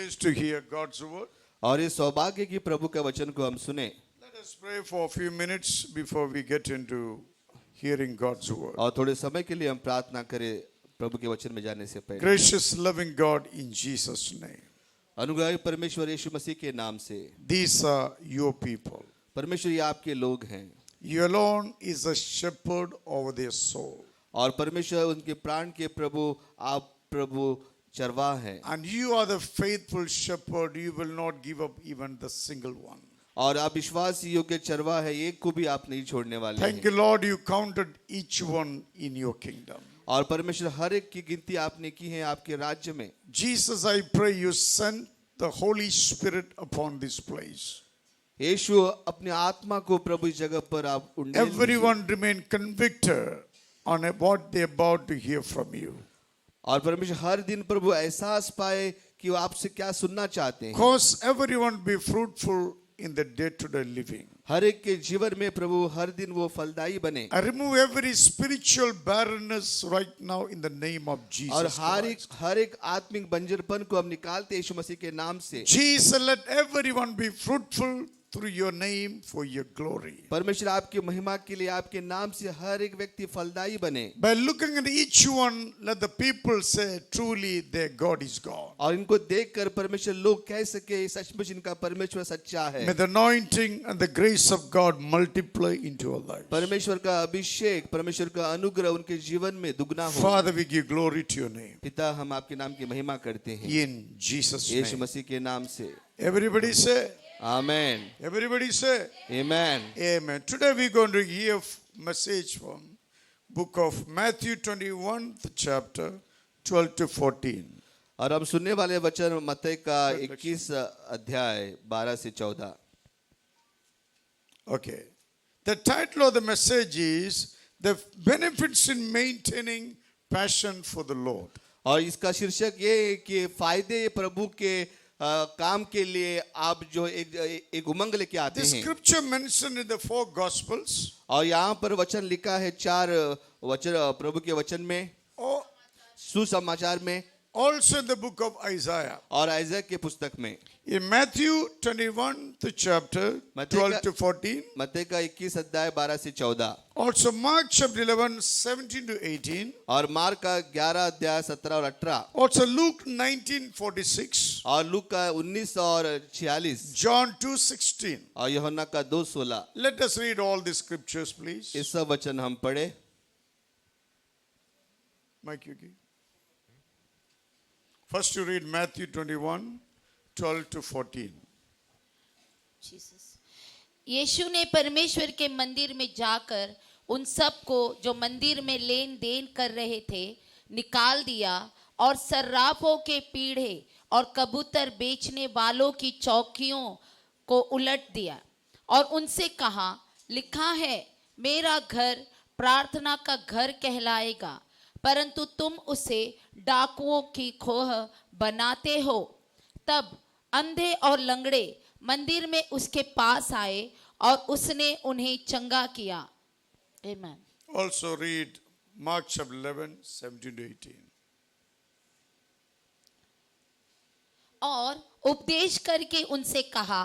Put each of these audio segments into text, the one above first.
privilege to hear God's word. और इस सौभाग्य की प्रभु के वचन को हम सुने। Let us pray for a few minutes before we get into hearing God's word. और थोड़े समय के लिए हम प्रार्थना करें प्रभु के वचन में जाने से पहले। Gracious, loving God, in Jesus' name. अनुग्रही परमेश्वर यीशु मसीह के नाम से। These are your people. परमेश्वर ये आपके लोग हैं। You alone is a shepherd over their soul. और परमेश्वर उनके प्राण के प्रभु, आप प्रभु चरवाह हैं। And you are the faithful shepherd. You will not give up even the single one. और आप विश्वास योग्य चरवाह है, एक को भी आप नहीं छोड़ने वाले Thank हैं। you, Lord. You counted each one in your kingdom. और परमेश्वर हर एक की गिनती आपने की है आपके राज्य में। Jesus, I pray you send the Holy Spirit upon this place. यीशु अपने आत्मा को प्रभु इस जगह पर आप उंडेल दीजिए। Everyone remain convicted on what they are about to hear from you. और परमेश्वर हर दिन प्रभु एहसास पाए कि वो आपसे क्या सुनना चाहते हैं। Cause everyone be fruitful in the day-to-day living. हर एक के जीवन में प्रभु हर दिन वो फलदायी बने। I remove every spiritual barrenness right now in the name of Jesus और Christ. हर एक आत्मिक बंजरपन को हम निकालते यीशु मसीह के नाम से। Jesus, let everyone be fruitful through your name for your glory. परमेश्वर आपकी महिमा के लिए आपके नाम से हर एक व्यक्ति फलदायी बने। By looking at each one, let the people say, truly their God is God. और इनको देखकर परमेश्वर लोग कह सके सचमुच इनका परमेश्वर सच्चा है। May the anointing and the grace of God multiply into our lives. परमेश्वर का अभिषेक, परमेश्वर का अनुग्रह उनके जीवन में दुगना हो। Father, we give glory to your name. पिता, हम आपके नाम की महिमा करते हैं In Jesus' यीशु name. मसीह के नाम से। Everybody say, amen. everybody say, amen. amen. Today we're going to hear message from book of Matthew 21, chapter 12 to 14. और हम सुनने वाले वचन मत्ती का 21 अध्याय 12 से 14। Okay. The title of the message is The Benefits in Maintaining Passion for the Lord. और इसका शीर्षक ये है कि फायदे प्रभु के काम के लिए आप जो एक उमंग लेके आते The हैं। scripture mentioned in the 4 Gospels. और यहाँ पर वचन लिखा है 4 वचन प्रभु के वचन में, Or सुसमाचार में, also in the book of Isaiah. और आइज़ा के पुस्तक में। In Matthew 21, the chapter 12 to 14. मत्ती का 21 अध्याय 12 से 14। Also Mark chapter 11, 17 to 18. और मार्क का 11 अध्याय 17 और 18। Also Luke 19, 46. और लूक का 19 और 46। John 2, 16. और यूहन्ना का 2:16। Let us read all the scriptures, please. इस सब वचन हम पढ़े। Mike Yuki. First you read Matthew 21, 12 to 14. यीशु ने परमेश्वर के मंदिर में जाकर उन सब को जो मंदिर में लेन देन कर रहे थे निकाल दिया और सर्राफों के पीढ़े और कबूतर बेचने वालों की चौकियों को उलट दिया और उनसे कहा, लिखा है मेरा घर प्रार्थना का घर कहलाएगा, परंतु तुम उसे डाकुओं की खोह बनाते हो। तब अंधे और लंगड़े मंदिर में उसके पास आए और उसने उन्हें चंगा किया। Amen. Also read Mark chapter 11, 17 to 18. और उपदेश करके उनसे कहा,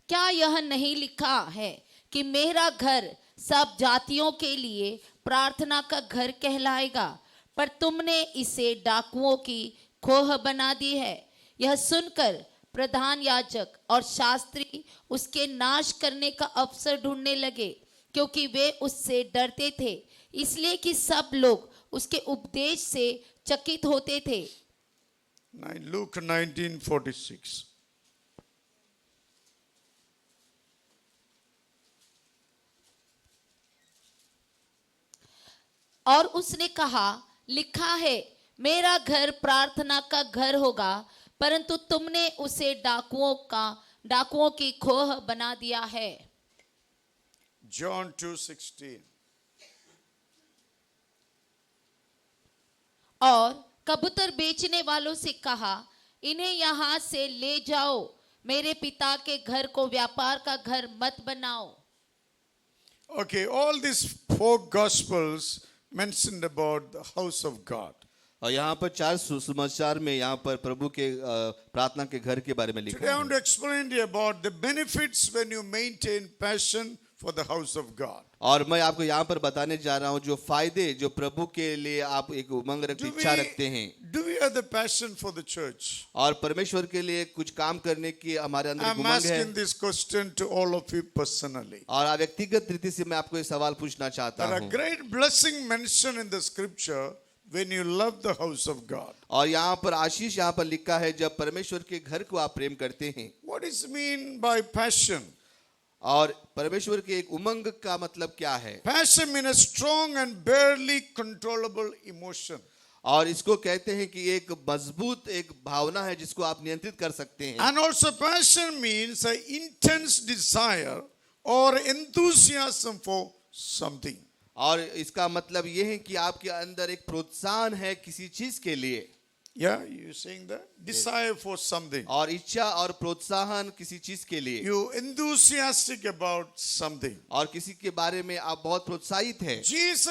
क्या यह नहीं लिखा है कि मेरा घर सब जातियों के लिए प्रार्थना का घर कहलाएगा, पर तुमने इसे डाकुओं की खोह बना दी है। यह सुनकर प्रधान याजक और शास्त्री उसके नाश करने का अवसर ढूंढने लगे, क्योंकि वे उससे डरते थे, इसलिए कि सब लोग उसके उपदेश से चकित होते थे। Luke 19:46. और उसने कहा, लिखा है मेरा घर प्रार्थना का घर होगा, परंतु तुमने उसे डाकुओं की खोह बना दिया है। John 2:16. और कबूतर बेचने वालों से कहा, इन्हें यहाँ से ले जाओ, मेरे पिता के घर को व्यापार का घर मत बनाओ। Okay, all these 4 Gospels mentioned about the house of God. और यहाँ पर 4 सुसमाचार में यहाँ पर प्रभु के प्रार्थना के घर के बारे में Today लिखा I want है। to explain to you about the benefits when you maintain passion for the house of God. और मैं आपको यहाँ पर बताने जा रहा हूँ जो फायदे जो प्रभु के लिए आप एक उमंग रखते इच्छा रखते हैं Do we have the passion for the church? और परमेश्वर के लिए कुछ काम करने की हमारे अंदर एक I'm उमंग है। asking this question to all of you personally. और व्यक्तिगत रीति से मैं आपको ये सवाल पूछना चाहता There are हूँ। great blessing mentioned in the scripture when you love the house of God. और यहाँ पर आशीष यहाँ पर लिखा है जब परमेश्वर के घर को आप प्रेम करते हैं। What is mean by passion? और परमेश्वर के एक उमंग का मतलब क्या है? Passion means a strong and barely controllable emotion. और इसको कहते हैं कि एक मजबूत एक भावना है जिसको आप नियंत्रित कर सकते हैं। And also passion means an intense desire or enthusiasm for something. और इसका मतलब ये है कि आपके अंदर एक प्रोत्साहन है किसी चीज के लिए। Yeah, you saying that? Desire for something. और इच्छा और प्रोत्साहन किसी चीज के लिए। You enthusiastic about something. और किसी के बारे में आप बहुत प्रोत्साहित हैं। Jesus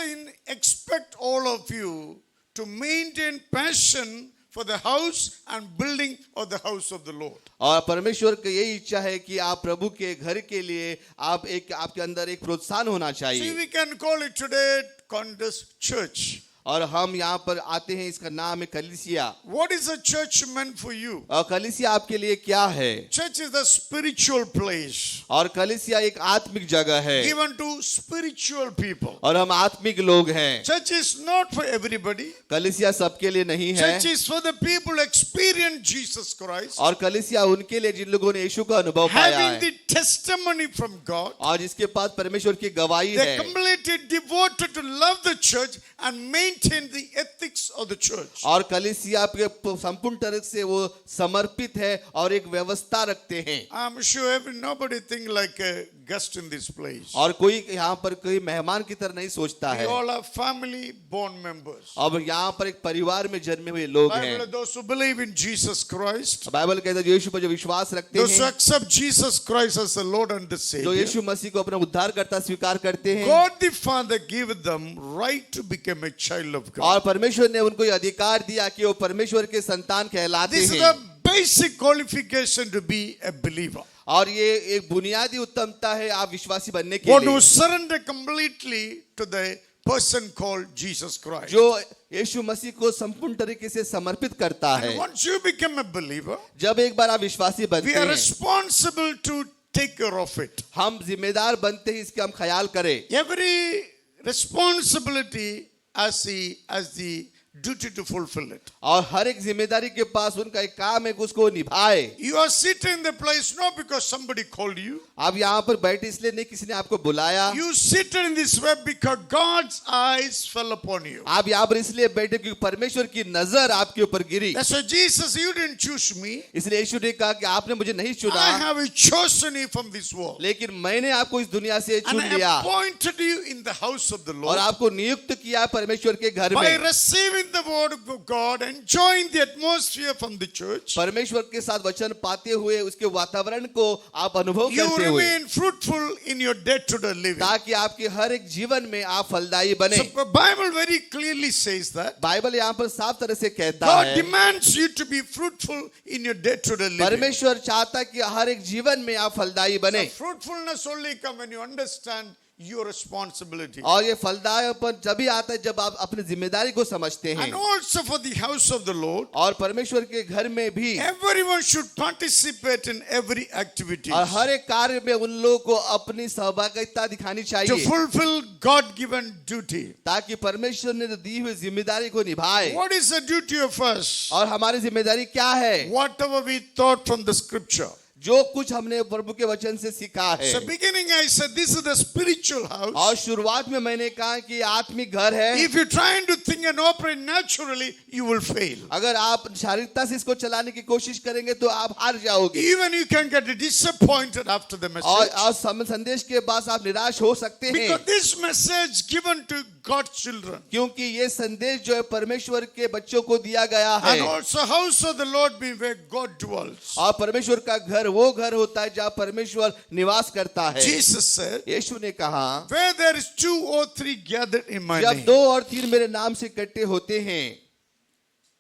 expect all of you to maintain passion for the house and building of the house of the Lord. और परमेश्वर की यही इच्छा है कि आप प्रभु के घर के लिए आप एक आपके अंदर एक प्रोत्साहन होना See, चाहिए। we can call it today Condas Church. और हम यहाँ पर आते हैं, इसका नाम है कलीसिया। What is a church meant for you? और कलीसिया आपके लिए क्या है? Church is a spiritual place और कलीसिया एक आत्मिक जगह है given to spiritual people. और हम आत्मिक लोग हैं। Church is not for everybody. कलीसिया सबके लिए नहीं है Church is for the people experience Jesus Christ, और कलीसिया उनके लिए जिन लोगों ने यीशु का अनुभव पाया having है the testimony from God. और जिसके पास परमेश्वर की गवाही They है completely devoted to love the church and maintain the ethics of the church. और कलीसिया के संपूर्ण तरह से वो समर्पित है और एक व्यवस्था रखते हैं। I'm sure nobody think like a guest in this place. और कोई यहाँ पर कोई मेहमान की तरह नहीं सोचता We है। all are family born members. अब यहाँ पर एक परिवार में जन्मे हुए लोग Bible, हैं। those who believe in Jesus Christ, Bible कहता है यीशु पर जो विश्वास रखते those who हैं, accept Jesus Christ as the Lord and the जो Savior, यीशु मसीह को अपना उद्धारकर्ता स्वीकार करते हैं God the Father gave them right to become a child of God. और परमेश्वर ने उनको ये अधिकार दिया कि वो परमेश्वर के संतान कहलाते This is हैं। the basic qualification to be a believer. और ये एक बुनियादी उत्तमता है आप विश्वासी बनने के One लिए, who surrender completely to the person called Jesus Christ. जो यीशु मसीह को संपूर्ण तरीके से समर्पित करता है। And once you become a believer, जब एक बार आप विश्वासी बनते we are हैं, responsible to take care of it. हम जिम्मेदार बनते हैं इसके हम ख्याल करें। Every responsibility as the duty to fulfill it. और हर एक जिम्मेदारी के पास उनका एक काम है कि उसको निभाए। You are sitting in the place not because somebody called you. आप यहाँ पर बैठे इसलिए नहीं किसी ने आपको बुलाया। You seated in this way because God's eyes fell upon you. आप यहाँ पर इसलिए बैठे क्योंकि परमेश्वर की नजर आपके ऊपर गिरी। That's why Jesus, you didn't choose me. इसलिए यीशु ने कहा कि आपने मुझे नहीं I चुना, have chosen you from this world. लेकिन मैंने आपको इस दुनिया से And चुन I लिया appointed you in the house of the और Lord. आपको नियुक्त किया परमेश्वर के घर By में। receiving the word of God, enjoying the atmosphere from the church, परमेश्वर के साथ वचन पाते हुए उसके वातावरण को आप अनुभव you करते हुए, remain fruitful in your day-to-day living. ताकि आपके हर एक जीवन में आप फलदायी बने। So the Bible very clearly says that Bible यहाँ पर साफ तरह से कहता God है, demands you to be fruitful in your day-to-day living. परमेश्वर चाहता है कि हर एक जीवन में आप फलदायी So बने। fruitfulness only comes when you understand your responsibility. और ये फलदायीपन जभी आता है जब आप अपनी जिम्मेदारी को समझते हैं। And also for the house of the Lord, और परमेश्वर के घर में भी everyone should participate in every activity और हर एक कार्य में उन लोगों को अपनी सहभागिता दिखानी to चाहिए, fulfill God-given duty. ताकि परमेश्वर ने दी हुई जिम्मेदारी को निभाए। What is the duty of us? और हमारी जिम्मेदारी क्या है? Whatever we thought from the scripture. जो कुछ हमने प्रभु के वचन से सीखा है। So beginning I said this is the spiritual house. और शुरुआत में मैंने कहा कि आत्मिक घर है। If you're trying to think and operate naturally, you will fail. अगर आप शारीरिकता से इसको चलाने की कोशिश करेंगे तो आप हार जाओगे Even you can get disappointed after the message. और संदेश के बाद आप निराश हो सकते हैं, Because this message given to God's children. क्योंकि ये संदेश जो है परमेश्वर के बच्चों को दिया गया है। And also house of the Lord be where God dwells. और परमेश्वर का घर वो घर होता है जहाँ परमेश्वर निवास करता है। Jesus said, यीशु ने कहा, where there is 2 or 3 gathered in my जब name, 2 और 3 मेरे नाम से इकट्ठे होते हैं,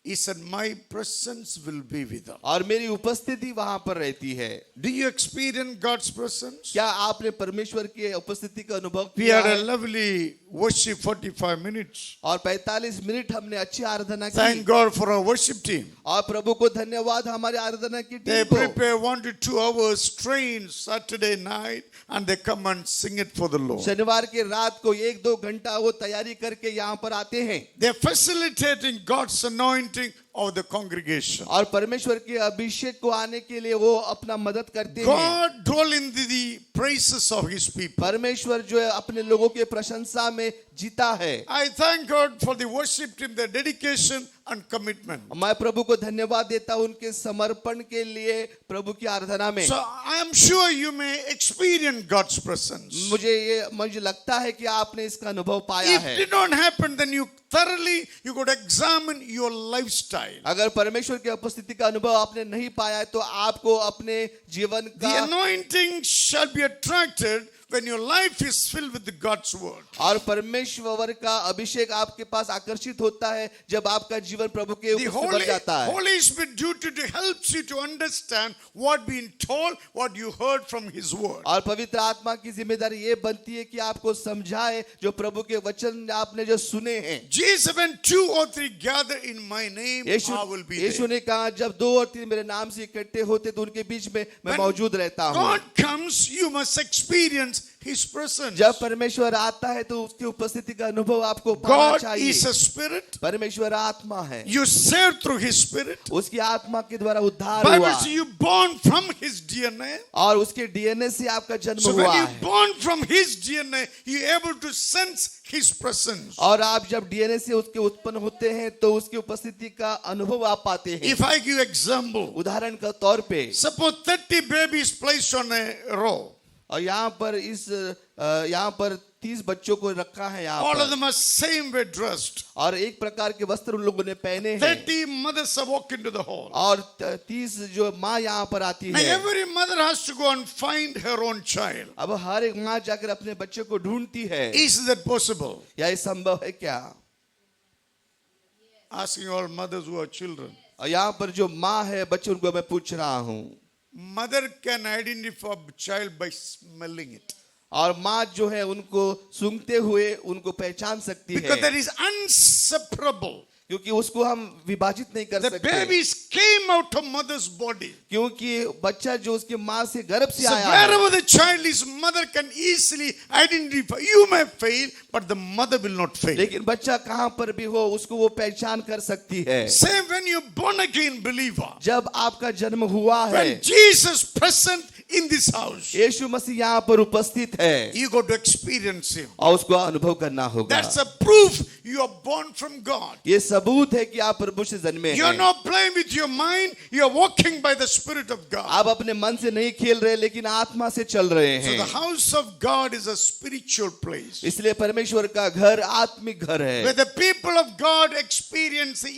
He said, my presence will be with them. और मेरी उपस्थिति वहां पर रहती है। Do you experience God's presence? क्या आपने परमेश्वर की उपस्थिति का अनुभव We किया had a है? lovely worship 45 minutes. और 45 मिनट हमने अच्छी आराधना Thank की God for our worship team. और प्रभु को धन्यवाद हमारी आराधना की They टीम को। prepare 1 to 2 hours train Saturday night and they come and sing it for the Lord. शनिवार के रात को 1-2 घंटा वो तैयारी करके यहाँ पर आते हैं They are facilitating God's anointing of the congregation. और परमेश्वर के अभिषेक को आने के लिए वो अपना मदद करते हैं। God dwell in the praises of his people. परमेश्वर जो है अपने लोगों के प्रशंसा में जीता है। I thank God for the worship team, their dedication and commitment. मैं प्रभु को धन्यवाद देता हूं उनके समर्पण के लिए प्रभु की आराधना में। So I am sure you may experience God's presence. मुझे लगता है कि आपने इसका अनुभव पाया If है। it did not happen, then you could examine your lifestyle. अगर परमेश्वर की उपस्थिति का अनुभव आपने नहीं पाया है तो आपको अपने जीवन The का anointing shall be attracted when your life is filled with God's word. और परमेश्वर का अभिषेक आपके पास आकर्षित होता है जब आपका जीवन प्रभु के The ऊपर से भर जाता है। Holy Spirit duty to helps you to understand what being told, what you heard from His word. और पवित्र आत्मा की जिम्मेदारी ये बनती है कि आपको समझाए जो प्रभु के वचन आपने जो सुने हैं। Jesus, when 2 or 3 gather in my name, I will be Yeshu there. ने कहा जब 2 और 3 मेरे नाम से इकट्ठे होते तो उनके बीच में मैं When मौजूद रहता हूँ। God comes, you must experience His presence. जब परमेश्वर आता है तो उसकी उपस्थिति का अनुभव आपको पाना God चाहिए। is a spirit. परमेश्वर आत्मा है, You saved through His spirit. उसकी आत्मा के द्वारा उद्धार Bible हुआ says you born from His DNA. और उसके डीएनए से आपका जन्म So when हुआ you है। born from His DNA, you are able to sense His presence. और आप जब डीएनए से उसके उत्पन्न होते हैं तो उसकी उपस्थिति का अनुभव आप पाते हैं। If I give example, उदाहरण के तौर पे suppose 30 babies placed on a row. और यहाँ पर 30 बच्चों को रखा है यहाँ All of पर them are same way dressed. और एक प्रकार के वस्त्र उन लोगों ने पहने हैं 30 mothers are walk into the hall. और 30 जो माँ यहाँ पर आती Now है। every mother has to go and find her own child. अब हर एक माँ जाकर अपने बच्चे को ढूंढती है। Is that possible? या ये संभव है क्या? Asking all mothers who have children. और यहाँ पर जो माँ है बच्चे उनको मैं पूछ रहा हूँ। Mother can identify a child by smelling it. और माँ जो है उनको सूंघते हुए उनको पहचान सकती Because है that is inseparable. क्योंकि उसको हम विभाजित नहीं कर The सकते babies came out of mother's body. क्योंकि बच्चा जो उसके माँ से गर्भ से So आया है। wherever the child is, mother can easily identify. You may fail, but the mother will not fail. लेकिन बच्चा कहाँ पर भी हो उसको वो पहचान कर सकती है। Same when you're born again believer. जब आपका जन्म हुआ है When Jesus present in this house, यीशु मसीह यहाँ पर उपस्थित है you got to experience Him. और उसको अनुभव करना होगा। That's a proof you are born from God. ये सबूत है कि आप प्रभु से जन्मे You're हैं। not playing with your mind. You're walking by the Spirit of God. आप अपने मन से नहीं खेल रहे लेकिन आत्मा से चल रहे So the हैं। house of God is a spiritual place इसलिए परमेश्वर का घर आत्मिक घर है where the people of God experience the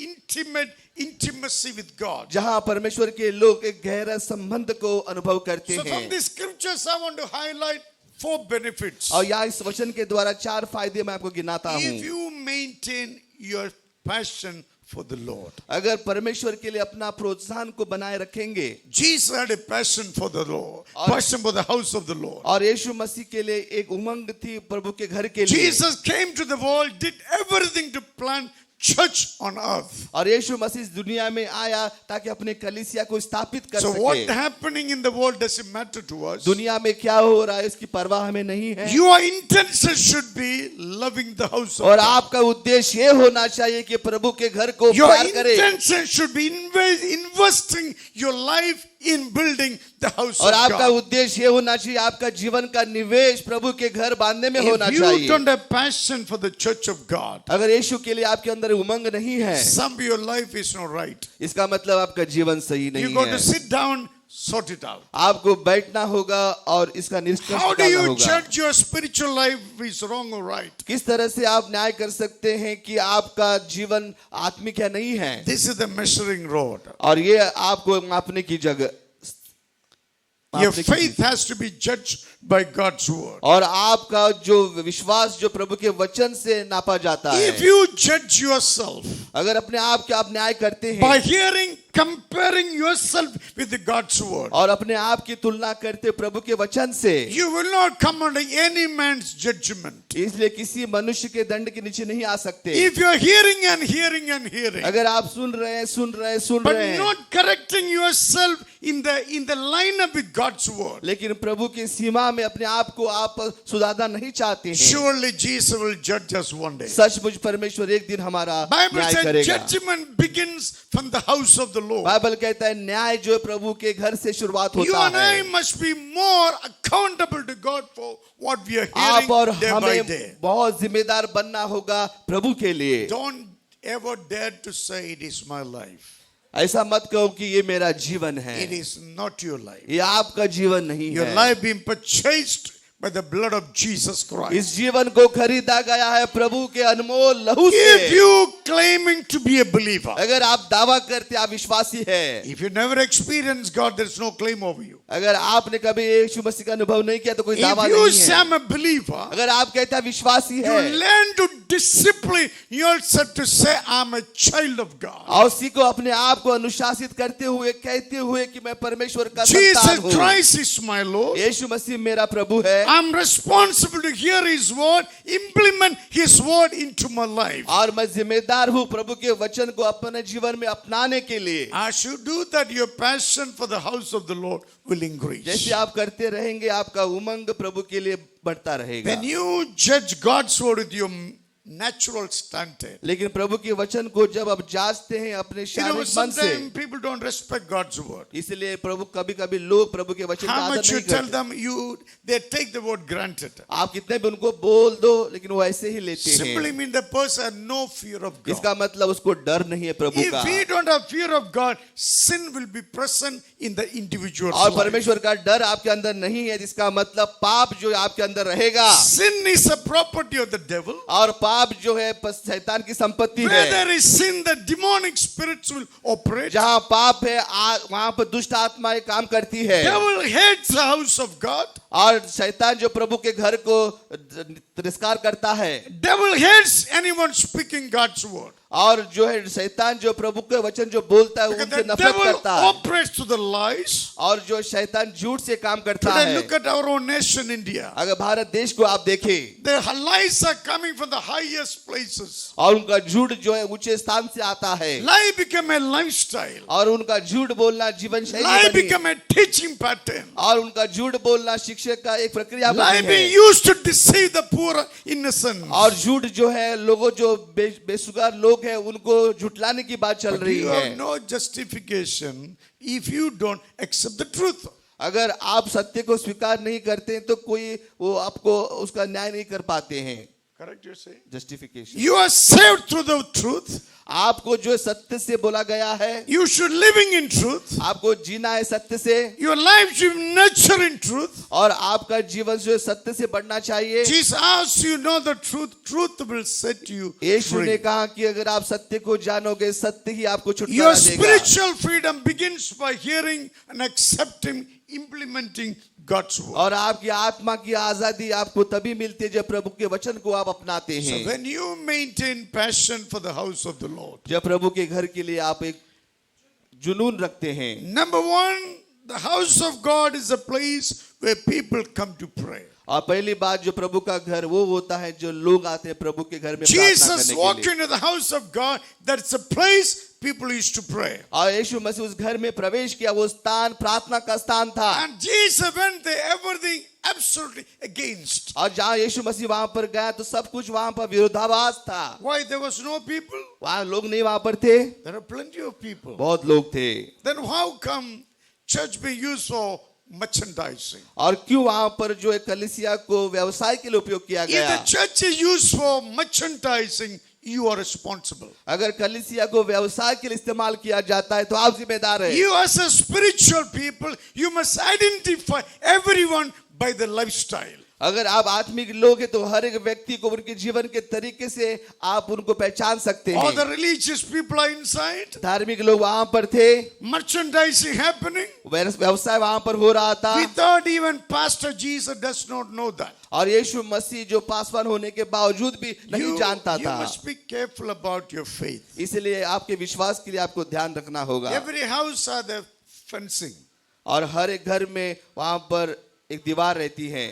intimacy with God. जहाँ परमेश्वर के लोग एक गहरा संबंध को अनुभव करते So from हैं। these scriptures, I want to highlight 4 benefits. और यहाँ इस वचन के द्वारा 4 फायदे मैं आपको गिनाता If हूँ। you maintain your passion for the Lord. अगर परमेश्वर के लिए अपना प्रोत्साहन को बनाए रखेंगे Jesus had a passion for the Lord, passion for the house of the Lord. और यीशु मसीह के लिए एक उमंग थी प्रभु के घर के लिए। Jesus came to the world, did everything to plant church on earth. और यीशु मसीह इस दुनिया में आया ताकि अपने कलीसिया को स्थापित कर So what सके। happening in the world doesn't matter to us. दुनिया में क्या हो रहा है इसकी परवाह हमें नहीं है। Your intention should be loving the house of और God. आपका उद्देश्य ये होना चाहिए कि प्रभु के घर को Your प्यार करें intention should be investing your life in building the house और of आपका God. उद्देश्य ये होना चाहिए आपका जीवन का निवेश प्रभु के घर बांधने में होना If you चाहिए। don't have passion for the church of God, अगर यीशु के लिए आपके अंदर उमंग नहीं है some of your life is not right. इसका मतलब आपका जीवन सही You नहीं got है। to sit down, sort it out. आपको बैठना होगा और इसका निष्कर्ष How do निकालना you होगा। judge your spiritual life is wrong or right? किस तरह से आप न्याय कर सकते हैं कि आपका जीवन आत्मिक है नहीं है। This is the measuring rod. और ये आपको मापने की जगह Your आपने की faith has to be judged by God's word. और आपका जो विश्वास जो प्रभु के वचन से नापा जाता है। If you judge yourself अगर अपने आप के आप न्याय करते हैं by hearing, comparing yourself with the God's word, और अपने आप की तुलना करते प्रभु के वचन से, you will not come under any man's judgment. इसलिए किसी मनुष्य के दंड के नीचे नहीं आ सकते। If you are hearing and hearing and hearing, अगर आप सुन रहे हैं सुन रहे हैं सुन but रहे हैं, not correcting yourself in the line up with God's word, लेकिन प्रभु की सीमा में अपने आप को आप सुधारना नहीं चाहते हैं, surely Jesus will judge us one day. सचमुच परमेश्वर एक दिन हमारा Bible न्याय says करेगा। judgment begins from the house of the Lord. Bible कहता है न्याय जो है प्रभु के घर से शुरुआत You होता and I है। must be more accountable to God for what we are आप और hearing day by हमें day. बहुत जिम्मेदार बनना होगा प्रभु के लिए। Don't ever dare to say it is my life. ऐसा मत कहो कि ये मेरा जीवन है, It is not your life. ये आपका जीवन नहीं Your है। life being purchased by the blood of Jesus Christ. इस जीवन को खरीदा गया है प्रभु के अनमोल लहू If से। you claiming to be a believer, अगर आप दावा करते आप विश्वासी है, if you never experience God, there is no claim over you. अगर आपने कभी यीशु मसीह का अनुभव नहीं किया तो कोई दावा If you नहीं say है। I'm a believer, अगर आप कहते हैं विश्वासी you है learn to discipline yourself to say I'm a child of God. और सीखो अपने आप को अनुशासित करते हुए कहते हुए कि मैं परमेश्वर का संतान Jesus हूँ। Christ is my Lord. यीशु मसीह मेरा प्रभु है I'm responsible to hear His word, implement His word into my life. और मैं जिम्मेदार हूँ प्रभु के वचन को अपने जीवन में अपनाने के लिए। As you do that, your passion for the house of the Lord will increase. जैसे आप करते रहेंगे आपका उमंग प्रभु के लिए बढ़ता रहेगा। When you judge God's word with your natural standard, लेकिन प्रभु के वचन को जब आप जांचते हैं अपने शारीरिक मन से, sometimes people don't respect God's word. इसलिए प्रभु कभी-कभी लोग प्रभु के वचन का How आदर much you नहीं tell करते। them, they take the word granted. आप कितने भी उनको बोल दो लेकिन वो ऐसे ही लेते Simply हैं। mean the person has no fear of God. इसका मतलब उसको डर नहीं है प्रभु का। If we don't have fear of God, sin will be present in the individual's और life. परमेश्वर का डर आपके अंदर नहीं है जिसका मतलब पाप जो आपके अंदर रहेगा। Sin is a property of the devil. और पाप जो है शैतान की संपत्ति Where है। there is sin, the demonic spirits will operate. जहाँ पाप है वहाँ पर दुष्ट आत्माएं काम करती है। Devil hates the house of God. और शैतान जो प्रभु के घर को तिरस्कार करता है। Devil hates anyone speaking God's word. और जो है शैतान जो प्रभु के वचन जो बोलता है Because उनसे the नफरत devil करता है। operates to the lies. और जो शैतान झूठ से काम करता Today, है। look at our own nation, India. अगर भारत देश को आप देखें The lies are coming from the highest places. और उनका झूठ जो है ऊंचे स्थान से आता है। Lie become a lifestyle. और उनका झूठ बोलना जीवन शैली Lie बनी। become a teaching pattern. और उनका झूठ बोलना शिक्षक का एक प्रक्रिया Lie बनी being है। used to deceive the poor innocent. और झूठ जो है लोगों जो बेसुगार लोग हैं उनको झुटलाने की बात चल But रही you है। have no justification if you don't accept the truth. अगर आप सत्य को स्वीकार नहीं करते हैं तो कोई वो आपको उसका न्याय नहीं कर पाते हैं। Correct, you say? Justification. You are saved through the truth. आपको जो सत्य से बोला गया है, You should living in truth. आपको जीना है सत्य से Your life should nurture in truth. और आपका जीवन जो है सत्य से बढ़ना चाहिए। Jesus asks you know the truth. Truth will set you यीशु ने free. कहा कि अगर आप सत्य को जानोगे सत्य ही आपको Your छुटकारा देगा। spiritual freedom begins by hearing and accepting, implementing God's word. और आपकी आत्मा की आजादी आपको तभी मिलती है जब प्रभु के वचन को आप अपनाते So हैं। when you maintain passion for the house of the Lord, जब प्रभु के घर के लिए आप एक जुनून रखते हैं। number one, the house of God is a place where people come to pray. और पहली बात जो प्रभु का घर वो होता है जो लोग आते हैं प्रभु के घर में प्रार्थना Jesus करने walked के लिए। into the house of God. That's a place people used to pray. और यीशु मसीह उस घर में प्रवेश किया, वो स्थान प्रार्थना का स्थान था। And Jesus went there, everything absolutely against. और जहाँ यीशु मसीह वहां पर गया तो सब कुछ वहां पर विरोधाभास था। Why there was no people? वहां लोग नहीं वहां पर थे, There are plenty of people. बहुत लोग थे। Then how come church be used for merchandising? और क्यों वहां पर जो है कलीसिया को व्यवसाय के लिए उपयोग किया If गया? the church is used for merchandising, you are responsible. अगर कलीसिया को व्यवसाय के लिए इस्तेमाल किया जाता है तो आप जिम्मेदार हैं। You as a spiritual people, you must identify everyone by the lifestyle. अगर आप आत्मिक लोग हैं तो हर एक व्यक्ति को उनके जीवन के तरीके से आप उनको पहचान सकते All हैं। the religious people are inside. धार्मिक लोग वहां पर थे, Merchandising happening. व्यवसाय वहां पर हो रहा था, Without even Pastor Jesus does not know that. और यीशु मसीह जो पासवान होने के बावजूद भी नहीं जानता You था। must be careful about your faith. इसलिए आपके विश्वास के लिए आपको ध्यान रखना होगा। Every house are the fencing. और हर एक घर में वहां पर एक दीवार रहती है,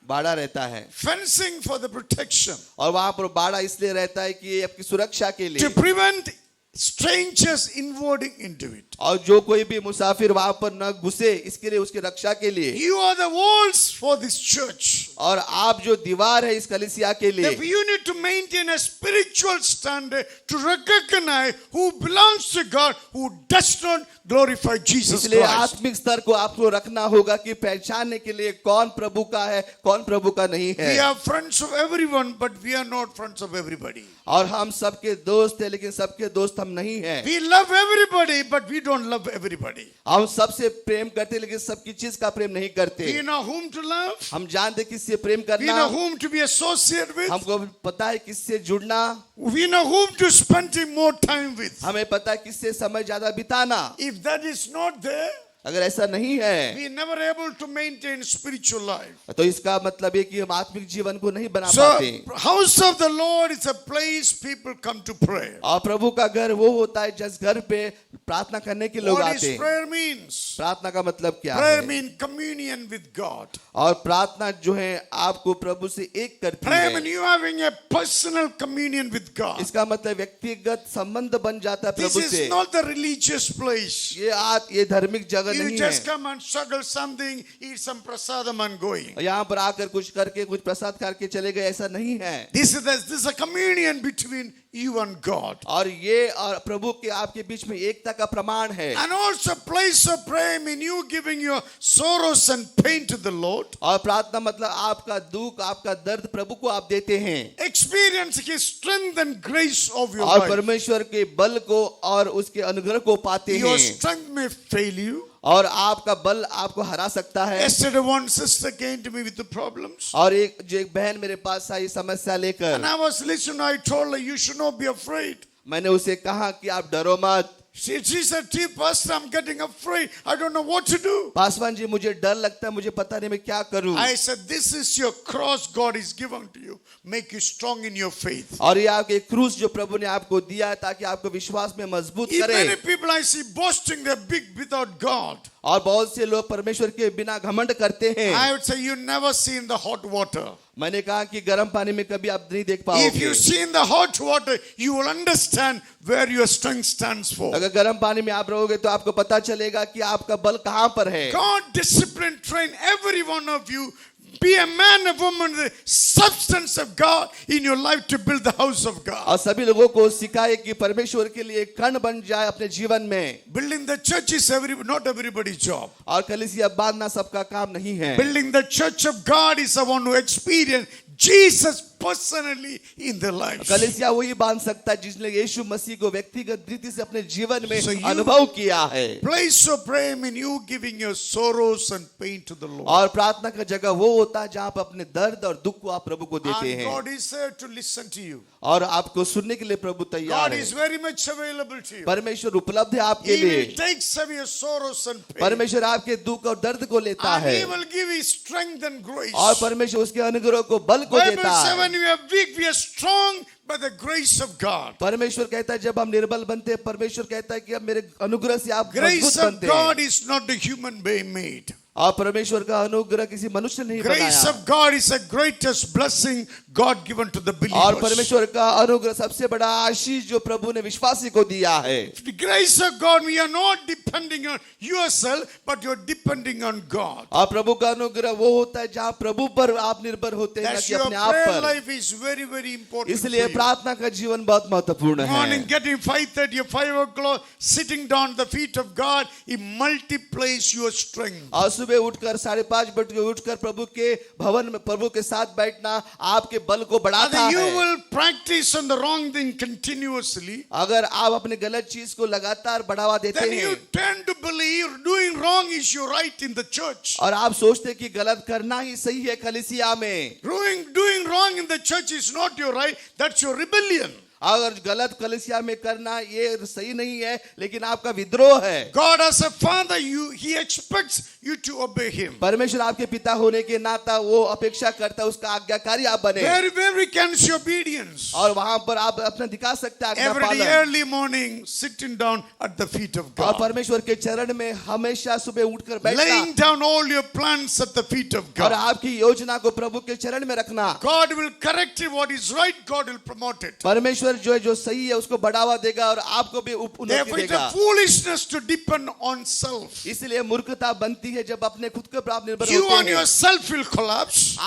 बाड़ा रहता है, Fencing for the protection. और वहां पर बाड़ा इसलिए रहता है कि ये आपकी सुरक्षा के To लिए, prevent strangers invading into it. और जो कोई भी मुसाफिर वहां पर न घुसे इसके लिए, उसकी रक्षा के लिए। You are the walls for this church. और आप जो दीवार है इस कलीसिया के लिए, That you need to maintain a spiritual standard to recognize who belongs to God, who does not glorify Jesus इसलिए Christ. आत्मिक स्तर को आपको रखना होगा कि पहचानने के लिए कौन प्रभु का है, कौन प्रभु का नहीं We है। are friends of everyone, but we are not friends of everybody. और हम सबके दोस्त हैं लेकिन सबके दोस्त हम नहीं हैं। We love everybody, but we don't love everybody. हम सबसे प्रेम करते हैं लेकिन सबकी चीज का प्रेम नहीं करते। We know whom to love. हम जानते किससे प्रेम We करना, know whom to be associated with. हमको पता है किससे जुड़ना, We know whom to spend more time with. हमें पता है किससे समय ज्यादा बिताना। If that is not there, अगर ऐसा नहीं है we are never able to maintain spiritual life. तो इसका मतलब है कि हम आत्मिक जीवन को नहीं बना So, पाते। house of the Lord is a place people come to pray. और प्रभु का घर वो होता है जिस घर पे प्रार्थना करने के लोग What आते is हैं। prayer means? प्रार्थना का मतलब क्या Prayer है? means communion with God. और प्रार्थना जो है आपको प्रभु से एक करती Prayer means है। you having a personal communion with God. इसका मतलब व्यक्तिगत संबंध बन जाता है This प्रभु is से। not the religious place. ये धार्मिक जगह You नहीं just है। come and struggle something, eat some prasadam and going. यहाँ पर आकर कुछ करके कुछ प्रसाद करके चले गए, ऐसा नहीं है। This is a communion between you and God. और ये और प्रभु के आपके बीच में एकता का प्रमाण है। And also place of prayer means you giving your sorrows and pain to the Lord. और प्रार्थना मतलब आपका दुख, आपका दर्द प्रभु को आप देते हैं। Experience His strength and grace of your और life. परमेश्वर के बल को और उसके अनुग्रह को पाते Your हैं। strength may fail you. और आपका बल आपको हरा सकता है। Yesterday one sister came to me with the problems. और एक बहन मेरे पास आई समस्या लेकर। And I was listening, I told her, you should not be afraid. मैंने उसे कहा कि आप डरो मत। She said, Pastor, I'm getting afraid. I don't know what to do. Paswan ji मुझे डर लगता है, मुझे पता नहीं मैं क्या करूं। I said, this is your cross God is given to you. Make you strong in your faith. और ये आपके क्रूस जो प्रभु ने आपको दिया है ताकि आपको विश्वास में मजबूत If many करे। people I see boasting, they're big without God. और बहुत से लोग परमेश्वर के बिना घमंड करते हैं। I would say you never see in the hot water. मैंने कहा कि गर्म पानी में कभी आप नहीं देख If पाओगे। you see in the hot water, you will understand where your strength stands for. अगर गर्म पानी में आप रहोगे तो आपको पता चलेगा कि आपका बल कहाँ पर है। God discipline, train every one of you. Be a man, a woman, the substance of God in your life to build the house of God. और सभी लोगों को सिखाए कि परमेश्वर के लिए कण बन जाए अपने जीवन में। Building the church is not everybody's job. और कलीसिया बांधना सबका काम नहीं है। Building the church of God is the one who experienced Jesus personally in their lives. कलीसिया वही बांध सकता है जिसने यीशु मसीह को व्यक्तिगत रीति से अपने जीवन में So you- अनुभव किया है। Place of prayer means you giving your sorrows and pain to the Lord. और प्रार्थना का जगह वो होता है जहाँ पर अपने दर्द और दुख को आप प्रभु को देते And हैं। God is there to listen to you. और आपको सुनने के लिए प्रभु तैयार God है। is very much available to you. परमेश्वर उपलब्ध है आपके He will लिए। take away your sorrows and pain. परमेश्वर आपके दुख और दर्द को लेता And है He will give you strength and grace. और परमेश्वर उसके अनुग्रह को बल को Bible देता says है। when we are weak, we are strong by the grace of God. परमेश्वर कहता है जब हम निर्बल बनते हैं, परमेश्वर कहता है कि अब मेरे अनुग्रह से आप Grace मजबूत of बनते God हैं। is not the human being made. और परमेश्वर का अनुग्रह किसी मनुष्य ने नहीं Grace बनाया। of God is the greatest blessing God given to the और believers. परमेश्वर का अनुग्रह सबसे बड़ा आशीष जो प्रभु ने विश्वासी को दिया है। The grace of God, we are not depending on yourself, but you're depending on God. और प्रभु का अनुग्रह वो होता है जहाँ प्रभु पर आप निर्भर होते हैं, न That's कि your अपने आप prayer पर। life is very, very important for इसलिए you. प्रार्थना का जीवन बहुत महत्वपूर्ण Morning, है। getting 5:30 or 5 o'clock, sitting down at the feet of God, He multiplies your strength. और सुबह उठकर 5:30 बजे उठकर प्रभु के भवन में प्रभु के साथ बैठना आपके बल को बढ़ाता And you है। will practice on the wrong thing continuously. अगर आप अपने गलत चीज को लगातार बढ़ावा देते Then you हैं tend to believe doing wrong is your right in the church. और आप सोचते हैं कि गलत करना ही सही है कलीसिया में, Doing wrong in the church is not your right. That's your rebellion. अगर गलत कलीसिया में करना ये सही नहीं है लेकिन आपका विद्रोह है। God as a father, He expects you to obey Him. परमेश्वर आपके पिता होने के नाता वो अपेक्षा करता है उसका आज्ञाकारी आप बने, Where we can see obedience. और वहां पर आप अपना दिखा सकते हैं आज्ञा Every day, पालन। early morning, sitting down at the feet of और God. परमेश्वर के चरण में हमेशा सुबह उठकर बैठना Laying down all your plans at the feet of और God. आपकी योजना को प्रभु के चरण में रखना। God will correct it. What is right, God will promote it. परमेश्वर जो है जो सही है उसको बढ़ावा देगा और आपको भी उन्नति Therefore, it's देगा। a foolishness to depend on self. इसलिए मूर्खता बनती है जब अपने खुद के पर आप निर्भर You होते on हैं। yourself will collapse.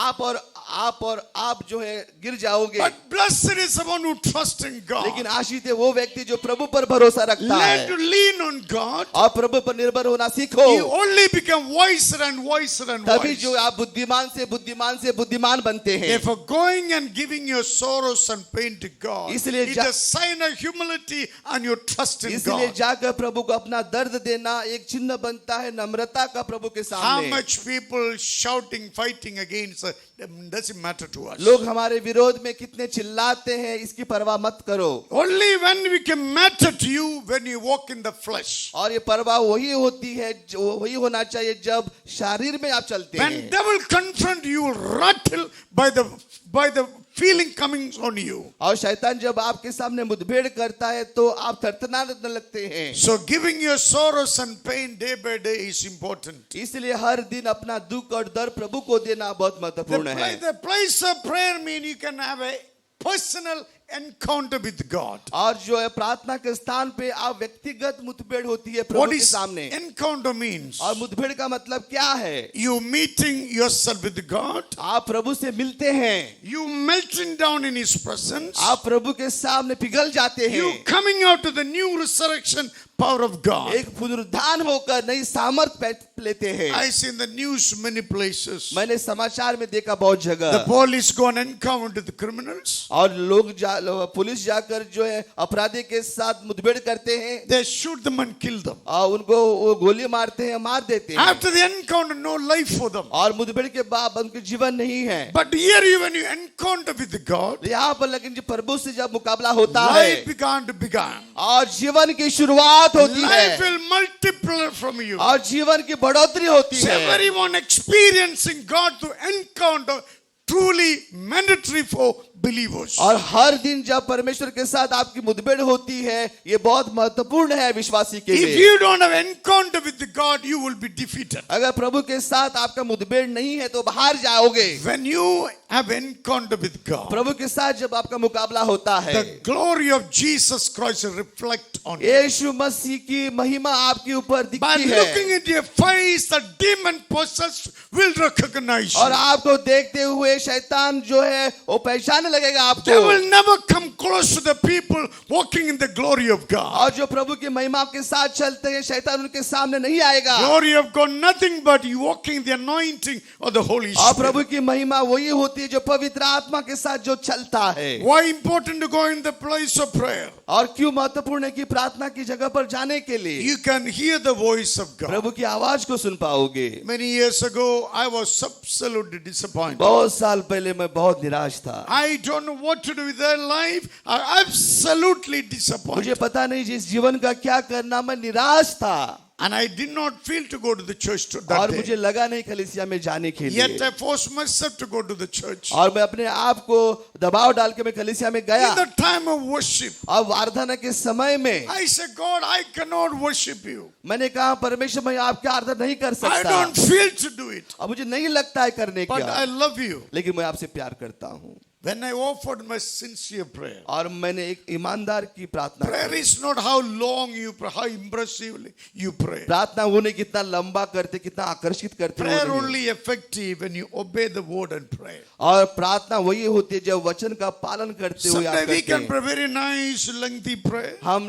आप जो है गिर जाओगे। But blessed is the one who trusts in God. लेकिन आशीष है वो व्यक्ति जो प्रभु पर भरोसा रखता Learn to है lean on God. और प्रभु पर निर्भर होना सीखो। You only become wiser and wiser and तभी wiser. जो आप बुद्धिमान बनते हैं। Therefore, going and giving your sorrows and pain to God is इसलिए a sign of humility and your trust in इसलिए God. जाकर प्रभु को अपना दर्द देना एक चिन्ह बनता है नम्रता का प्रभु के How सामने। much people shouting, fighting against doesn't matter to us. लोग हमारे विरोध में कितने चिल्लाते हैं इसकी परवाह मत करो। Only when we can matter to you when you walk in the flesh. और ये परवाह वही होती है वही होना चाहिए जब शरीर में आप चलते When हैं। devil confront you, will rattle by the feeling coming on you. और शैतान जब आपके सामने मुठभेड़ करता है तो आप थरथराने लगते हैं। So giving your sorrows and pain day by day is important. इसलिए हर दिन अपना दुख और दर्द प्रभु को देना बहुत महत्वपूर्ण है। The place of prayer means you can have a personal encounter with God. और जो है प्रार्थना के स्थान पे आप व्यक्तिगत मुठभेड़ होती है What प्रभु के is सामने। encounter means? और मुठभेड़ का मतलब क्या है? You meeting yourself with God. आप प्रभु से मिलते हैं, You melting down in His presence. आप प्रभु के सामने पिघल जाते हैं। You coming out to the new resurrection power of God. एक पुनरुत्थान होकर नई सामर्थ लेते हैं। I see in the news many places. मैंने समाचार में देखा बहुत The जगह police go and encounter the criminals. और पुलिस जाकर जो है अपराधी के साथ मुठभेड़ करते हैं They shoot them and kill them. और उनको वो गोली मारते हैं मार देते हैं After the encounter, no life for them. और मुठभेड़ के बाद उनके जीवन नहीं है। But here, when you encounter with God, यहाँ पर लेकिन जो प्रभु से जब मुकाबला होता life है began to begin. और जीवन की शुरुआत होती Life है will multiply from you. और जीवन की बढ़ोतरी होती So है। everyone experiencing God to encounter truly mandatory for believers. और हर दिन जब परमेश्वर के साथ आपकी मुठभेड़ होती है ये बहुत महत्वपूर्ण है विश्वासी के If लिए। you don't have encounter with the God, you will be defeated. अगर प्रभु के साथ आपका मुठभेड़ नहीं है तो बाहर जाओगे। When you have encounter with God, प्रभु के साथ जब आपका मुकाबला होता है the glory of Jesus Christ will reflect on you. यीशु मसीह की महिमा आपके ऊपर By दिखती looking है at your face, the demon possessed will recognize और you. आपको देखते हुए शैतान जो है वो पहचानने लगेगा आपको। They will never come close to the people walking in the glory of God. और जो प्रभु की महिमा के साथ चलते हैं शैतान उनके सामने नहीं आएगा। Glory of God, nothing but you walking in the anointing of the Holy और Spirit. प्रभु की महिमा वही होती है जो पवित्र आत्मा के साथ जो चलता है। Why important to go in the place of prayer? और क्यों महत्वपूर्ण है कि प्रार्थना की जगह पर जाने के लिए You can hear the voice of God. प्रभु की आवाज को सुन पाओगे। Many years ago, I was absolutely disappointed. बहुत साल पहले मैं बहुत निराश था। I don't know what to do with their life. I absolutely disappointed. मुझे पता नहीं जिस जीवन का क्या करना, मैं निराश था And I did not feel to go to the church to that और day. मुझे लगा नहीं कलीसिया में जाने के Yet लिए। I forced myself to go to the church. और मैं अपने आप को दबाव डाल के मैं कलीसिया में गया In the time of worship, और आराधना के समय में I said, God, I cannot worship you. मैंने कहा परमेश्वर मैं आपकी आराधना नहीं कर I सकता don't feel to do it. और मुझे नहीं लगता है करने But I का, love you. लेकिन मैं आपसे प्यार करता हूँ। when I offered my sincere prayer, और मैंने एक ईमानदार की प्रार्थना की। prayer is not how long you pray, how impressively you pray. प्रार्थना वो नहीं कितना लंबा करते, कितना आकर्षित करते, वो Prayer नहीं। only effective when you obey the word and pray. और प्रार्थना वही होती है जब वचन का पालन करते हुए आप Sometimes we करते can हैं। pray very nice, lengthy prayer. हम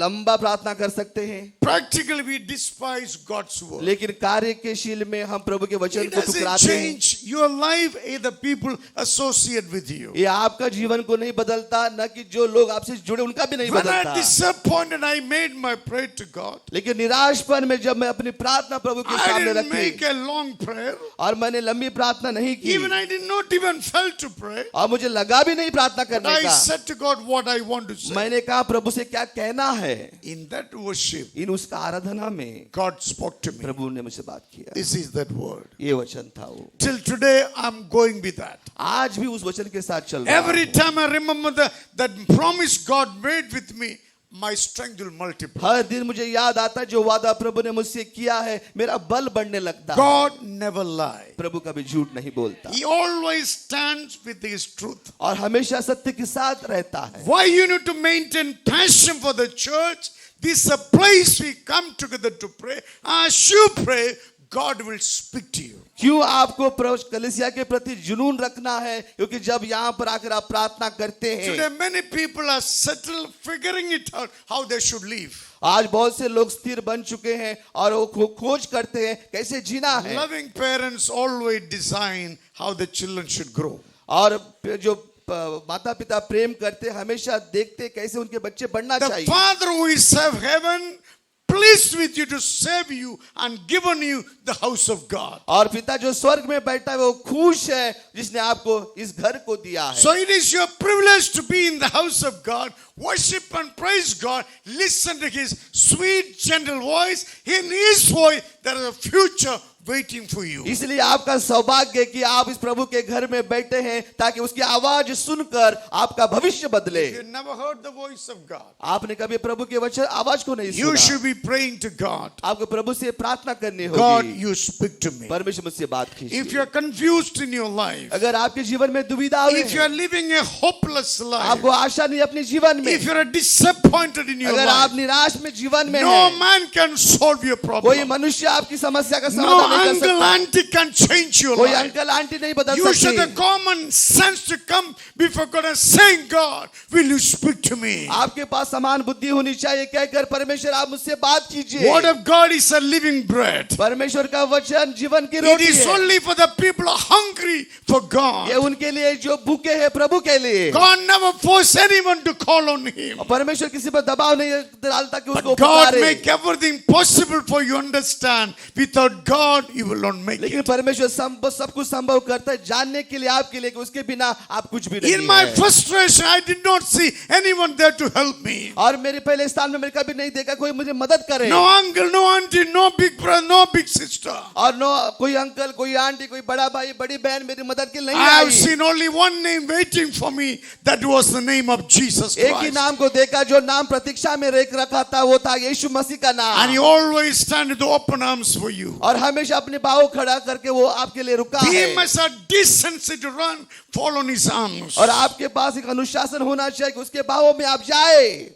लंबा प्रार्थना कर सकते हैं, Practically, we despise God's word. लेकिन कार्य के शील में हम प्रभु के वचन It को doesn't ठुकराते हैं। change your life, the people associate with you. ये आपका जीवन को नहीं बदलता, न कि जो लोग आपसे जुड़े उनका भी नहीं When I बदलता। disappointed, I made my prayer to God. लेकिन निराशपन में जब मैं अपनी प्रार्थना प्रभु के I सामने didn't make रखी a long prayer. और मैंने लंबी प्रार्थना नहीं की, Even I did not even felt to pray. और मुझे लगा भी नहीं प्रार्थना करने I का, said to God what I want to say. मैंने कहा प्रभु से क्या कहना है। In that worship, इन उसका आराधना में God spoke to me. प्रभु ने मुझसे बात किया। This is that word. ये वचन था वो। Till today, I'm going with that. आज भी उस वचन के साथ चल रहा Every हूं। time I remember that promise God made with me, my strength will multiply. हर दिन मुझे याद आता है जो वादा प्रभु ने मुझसे किया है, मेरा बल बढ़ने लगता है। God never lies. प्रभु कभी झूठ नहीं बोलता He always stands with His truth. और हमेशा सत्य के साथ रहता है। Why you need to maintain passion for the church? This is a place we come together to pray. As you pray, God will speak to you. क्यों आपको कलीसिया के प्रति जुनून रखना है? क्योंकि जब यहाँ पर आकर आप प्रार्थना करते हैं, Today, many people are settled, figuring it out how they should live. आज बहुत से लोग स्थिर बन चुके हैं और वो खोज करते हैं कैसे जीना है। Loving parents always design how the children should grow. और जो माता पिता प्रेम करते हमेशा देखते कैसे उनके बच्चे बढ़ना The चाहिए। Father who is of heaven, pleased with you to save you and given you the house of God. और पिता जो स्वर्ग में बैठा है वो खुश है जिसने आपको इस घर को दिया है। So it is your privilege to be in the house of God, worship and praise God, listen to His sweet, gentle voice. In His voice, there is a future waiting for you. इसलिए आपका सौभाग्य है कि आप इस प्रभु के घर में बैठे हैं ताकि उसकी आवाज सुनकर आपका भविष्य बदले। You never heard the voice of God. आपने कभी प्रभु के वचन आवाज को नहीं You सुना। should be praying to God. आपको प्रभु से प्रार्थना करनी God, होगी। you speak to me. परमेश्वर मुझसे बात If कीजिए। you are confused in your life, अगर आपके जीवन में दुविधा if you है, are living a hopeless life, आपको आशा नहीं अपने जीवन में, if you are disappointed in your अगर आप life, निराश में जीवन में no हैं, man can solve your कोई problem. मनुष्य आपकी समस्या का No समाधान नहीं कर uncle, सकता। auntie can change your कोई life. अंकल आंटी नहीं बदल You should have सकते। common sense to come before God and saying, God, will you speak to me? आपके पास समान बुद्धि होनी चाहिए, कहकर परमेश्वर आप मुझसे बात कीजिए। Word of God is a living bread. परमेश्वर का वचन जीवन की It रोटी is है। only for the people who are hungry for ये God. उनके लिए जो भूखे हैं प्रभु के लिए। God never forced anyone to call on Him. और परमेश्वर किसी पर दबाव नहीं डालता कि उसको But God पुकारे। make everything possible for you to understand. Without God, you will not make लेकिन it. परमेश्वर सब कुछ संभव करता है जानने के लिए आपके लिए कि उसके बिना आप कुछ भी In नहीं my है। frustration, I did not see anyone there to help me. और मेरे पहले स्थान में मैंने कभी नहीं देखा कोई मुझे मदद करे। No uncle, no auntie, no big brother, no big sister. और नो कोई अंकल, कोई आंटी, कोई बड़ा भाई, बड़ी बहन मेरी मदद के लिए नहीं I have I. seen only one name waiting for me. That was the name of Jesus एक ही Christ. नाम को देखा जो नाम प्रतीक्षा में रखा था वो था यीशु मसीह का And He नाम। always stand with open arms for you. और हमेशा अपने पाँव खड़ा करके वो आपके लिए रुका He है। must have decency to run, fall on His arms. और आपके पास एक अनुशासन होना चाहिए कि उसके पाँवों में आप जाए।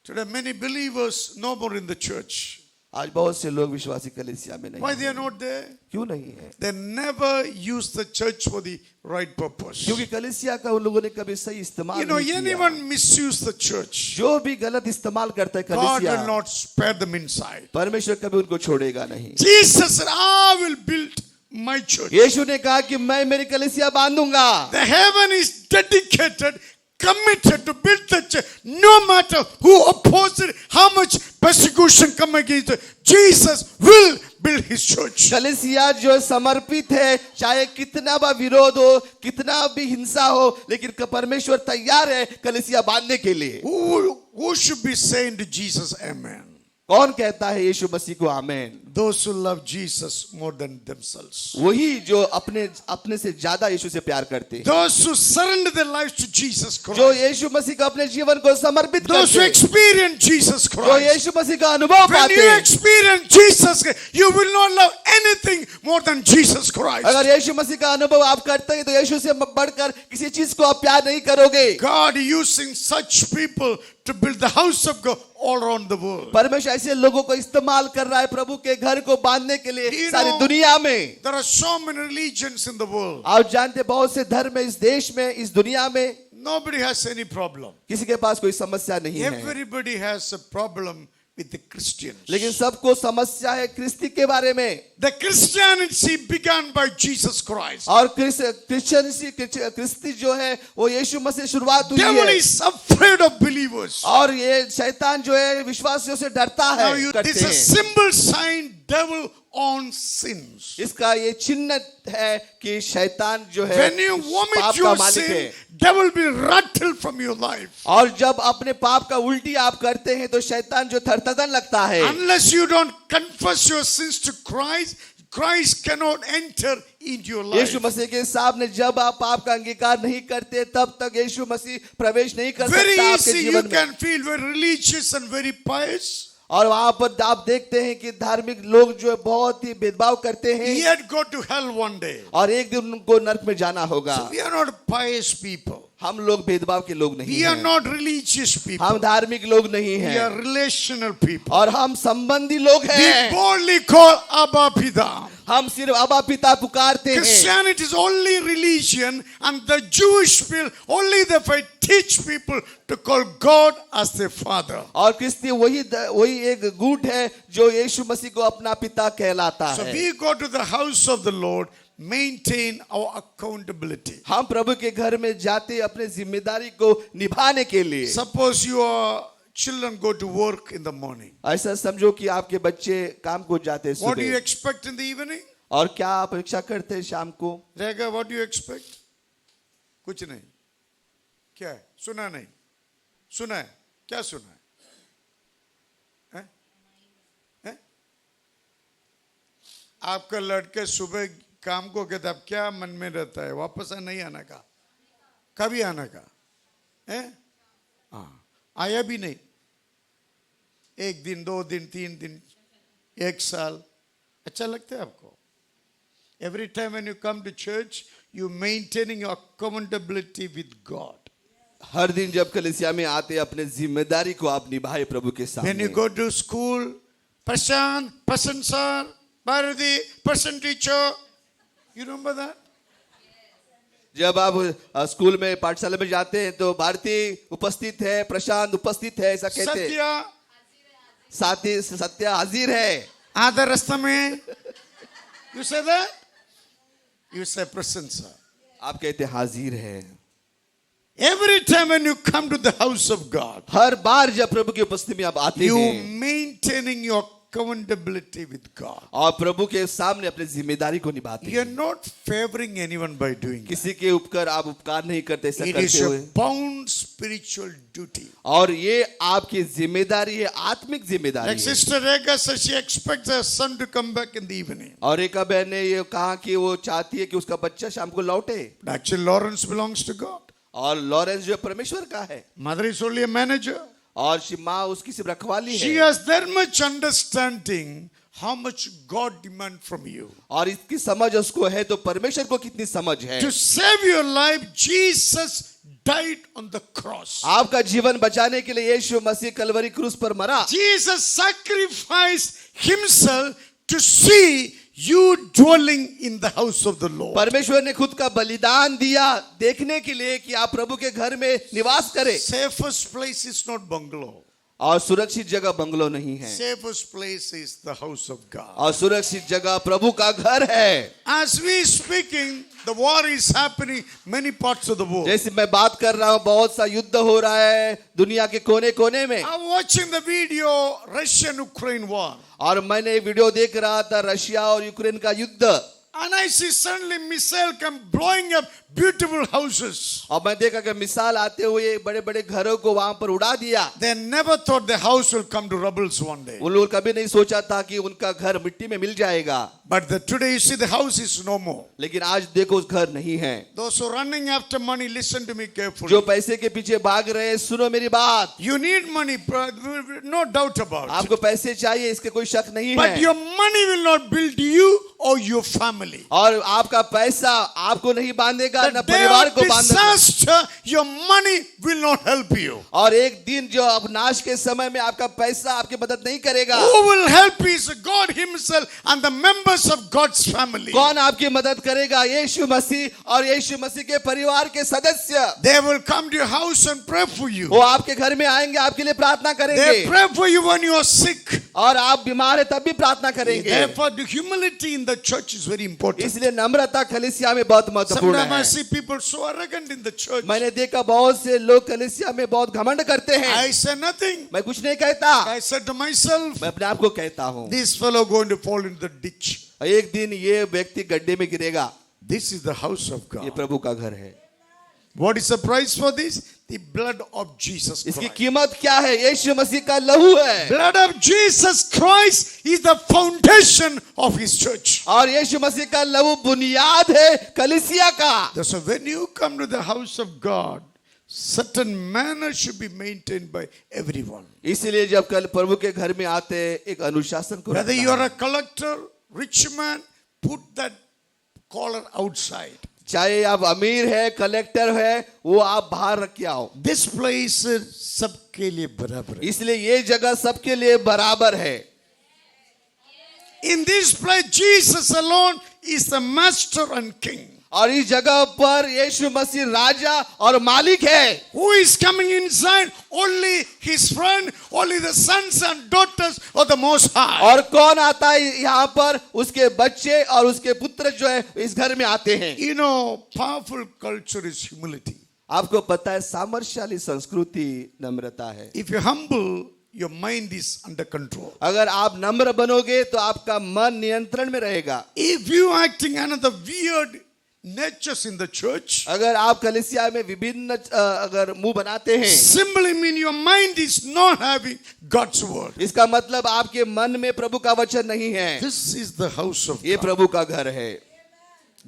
Today, many believers no more in the church. आज बहुत से लोग विश्वासी कलीसिया में नहीं Why they are हैं। not there? क्यों नहीं है? They never use the church for the right purpose. क्योंकि कलीसिया का उन लोगों ने कभी सही इस्तेमाल You know, नहीं किया। anyone misuse the church, जो भी गलत इस्तेमाल करता है God will कलीसिया, not spare them inside. परमेश्वर कभी उनको छोड़ेगा नहीं। Jesus said, I will build my church. यीशु ने कहा कि मैं मेरी कलीसिया बांधूंगा। The heaven is dedicated, committed to build the church. No matter who opposes it, how much persecution come against it, Jesus will build His church. कलीसिया जो समर्पित है, चाहे कितना भी विरोध हो, कितना भी हिंसा हो, लेकिन परमेश्वर तैयार है कलीसिया बांधने के लिए। Who should be saying to Jesus, Amen? कौन कहता है यीशु मसीह को आमीन? Those who love Jesus more than themselves. वही जो अपने से ज्यादा यीशु से प्यार करते हैं, Those who surrender their lives to Jesus जो Christ. यीशु मसीह को अपने जीवन को समर्पित Those who करते हैं, experience Jesus जो Christ. यीशु मसीह का अनुभव When पाते you हैं, experience Jesus, you will not love anything more than Jesus Christ. अगर यीशु मसीह का अनुभव आप करते हैं तो यीशु से बढ़कर किसी चीज को आप प्यार नहीं करोगे। God using such people to build the house of God all around the world. परमेश्वर ऐसे लोगों को इस्तेमाल कर रहा है प्रभु के घर को बांधने के लिए You सारी know, दुनिया में। There are so many religions in the world. आप जानते हैं बहुत से धर्म है इस देश में, इस दुनिया में। Nobody has any problem. किसी के पास कोई समस्या नहीं है, Everybody has a problem with the Christians. लेकिन सबको समस्या है क्रिस्ती के बारे में। The Christianity began by Jesus Christ. और क्रिस्ती जो है वो यीशु मसीह शुरुआत हुई Devil है। is afraid of believers. और ये शैतान जो है विश्वासियों से डरता Now है, करते this is a हैं। symbol sign devil on sins. इसका ये चिन्ह है कि शैतान जो है When you पाप vomit का your मालिक sin, है। devil will rattle from your life. और जब अपने पाप का उल्टी आप करते हैं तो शैतान जो थरथरन लगता है। Unless you don't confess your sins to Christ, Christ cannot enter into your life. यीशु मसीह के सामने जब आप पाप का अंगीकार नहीं करते तब तक यीशु मसीह प्रवेश नहीं कर Very सकता आपके easy, you जीवन में। can feel very religious and very pious. और वहां पर आप देखते हैं कि धार्मिक लोग जो है बहुत ही भेदभाव करते हैं, Yet go to hell one day. और एक दिन उनको नरक में जाना होगा। So we are not pious people. हम लोग भेदभाव के लोग नहीं We are हैं, not religious people. हम धार्मिक लोग नहीं We are हैं, relational people. और हम संबंधी लोग We हैं। boldly call Abba Pida. हम सिर्फ अबा पिता पुकारते हैं। Christianity is only religion, and the Jewish people only they teach people to call God as their father. और क्रिस्ती वही एक गुट है जो यीशु मसीह को अपना पिता कहलाता So है। we go to the house of the Lord, maintain our accountability. हम प्रभु के घर में जाते अपने जिम्मेदारी को निभाने के लिए। Suppose your children go to work in the morning. ऐसा समझो कि आपके बच्चे काम को जाते हैं What do you सुबह, expect in the evening? और क्या आप अपेक्षा करते हैं शाम को? Rega, what do you expect? कुछ नहीं। क्या है? सुना नहीं। सुना है? क्या सुना है? हैं? हैं? आपका लड़के सुबह काम को कहता है, अब क्या मन में रहता है? वापस नहीं आने का? कभी आने का? हैं? हाँ, आया भी नहीं। एक दिन, 2 दिन, 3 दिन, 1 साल। अच्छा लगता है आपको? Every time when you come to church, you maintaining your accountability with God. हर दिन जब कलीसिया में आते अपने जिम्मेदारी को आप निभाए प्रभु के When you सामने। go to school, Prashant, Prasan sir, Bharati, Prasan teacher, you remember that? जब आप स्कूल में पाठशाला में जाते हैं तो भारती उपस्थित है, प्रशांत उपस्थित है, ऐसा कहते हैं। Satya, साथी सत्य हाजिर है। आधा रास्ता में, you say that? You say Prasan sir. आप कहते हैं हाजिर है। Every time when you come to the house of God, हर बार जब प्रभु की उपस्थिति में आप आते you हैं maintaining your accountability with God. और प्रभु के सामने अपनी जिम्मेदारी को निभाते You are हैं। not favoring anyone by doing that. किसी के उपकर आप उपकार नहीं करते, ऐसा It is करते हुए। a bound spiritual duty. और ये आपकी जिम्मेदारी है, आत्मिक जिम्मेदारी Like है। Sister Rega says, she expects her son to come back in the evening. और एक बहन ने ये कहा कि वो चाहती है कि उसका बच्चा शाम को लौटे, But actually, Lawrence belongs to God. और लॉरेंस जो परमेश्वर का है, Mother is only a manager. और माँ उसकी सिर्फ रखवाली She है। has that much understanding how much God demands from you. और इसकी समझ उसको है तो परमेश्वर को कितनी समझ है। To save your life, Jesus died on the cross. आपका जीवन बचाने के लिए यीशु मसीह कलवरी क्रूस पर मरा। Jesus sacrificed himself to see you dwelling in the house of the Lord. परमेश्वर ने खुद का बलिदान दिया देखने के लिए कि आप प्रभु के घर में निवास करें। Safest place is not bungalow. और सुरक्षित जगह बंगलो नहीं है, Safest place is the house of God. और सुरक्षित जगह प्रभु का घर है। As we speaking, the war is happening many parts of the world. जैसे मैं बात कर रहा हूँ बहुत सा युद्ध हो रहा है दुनिया के कोने कोने में। I'm watching the video Russian-Ukraine war. और मैंने वीडियो देख रहा था रशिया और यूक्रेन का युद्ध। And I see suddenly missile come blowing up beautiful houses. और मैं देखा कि मिसाल आते हुए बड़े बड़े घरों को वहां पर उड़ा दिया। They never thought the house will come to rubbles one day. उन लोग कभी नहीं सोचा था कि उनका घर मिट्टी में मिल जाएगा। But today you see the house is no more. लेकिन आज देखो उस घर नहीं है। Those who are running after money, listen to me carefully. जो पैसे के पीछे भाग रहे हैं, सुनो मेरी बात। You need money, no doubt about it. आपको पैसे चाहिए, इसके कोई शक नहीं But है। your money will not build you or your family. और आपका पैसा आपको नहीं बांधेगा, The न day परिवार of को बांधेगा। disaster, your money will not help you. और एक दिन जो अवनाश के समय में आपका पैसा आपकी मदद नहीं करेगा। Who will help you is God Himself and the members of God's family. कौन आपकी मदद करेगा? यीशु मसीह और यीशु मसीह के परिवार के सदस्य। They will come to your house and pray for you. वो आपके घर में आएंगे, आपके लिए प्रार्थना They करेंगे। pray for you when you are sick. और आप बीमार है तब भी प्रार्थना करेंगे। Therefore, the humility in the church is very important. इसलिए नम्रता कलीसिया में बहुत महत्वपूर्ण Sometimes I है। see people so arrogant in the church. मैंने देखा बहुत से लोग कलीसिया में बहुत घमंड करते हैं। I say nothing. मैं कुछ नहीं कहता, I said to myself, मैं अपने आप को कहता हूँ this fellow going to fall into the ditch. एक दिन ये व्यक्ति गड्ढे में गिरेगा। This is the house of ये God. प्रभु का घर है। What is the price for this? The blood of Jesus इसकी Christ. कीमत क्या है? यीशु मसीह का लहू है। Blood of Jesus Christ is the foundation of His church. और यीशु मसीह का लहू बुनियाद है कलीसिया का। So when you come to the house of God, certain manner should be maintained by everyone. इसलिए जब कल प्रभु के घर में आते हैं, एक अनुशासन को Whether रखना you are है। a collector, rich man, put that collar outside. चाहे आप अमीर है, कलेक्टर है, वो आप बाहर रख के आओ। This place सबके लिए बराबर है. इसलिए ये जगह सबके लिए बराबर है। In this place, Jesus alone is the master and king. और इस जगह पर यीशु मसीह राजा और मालिक है। Who is coming inside? Only his friend, only the sons and daughters of the Most High. और कौन आता है यहाँ पर? उसके बच्चे और उसके पुत्र जो है इस घर में आते हैं। You know, powerful culture is humility. आपको पता है सामर्थ्यशाली संस्कृति नम्रता है। If you're humble, your mind is under control. अगर आप नम्र बनोगे तो आपका मन नियंत्रण में रहेगा। If you acting another weird natures in the church, अगर आप कलीसिया में विभिन्न अगर मुंह बनाते हैं, simply mean your mind is not having God's word. इसका मतलब आपके मन में प्रभु का वचन नहीं है। This is the house of ये God. प्रभु का घर है।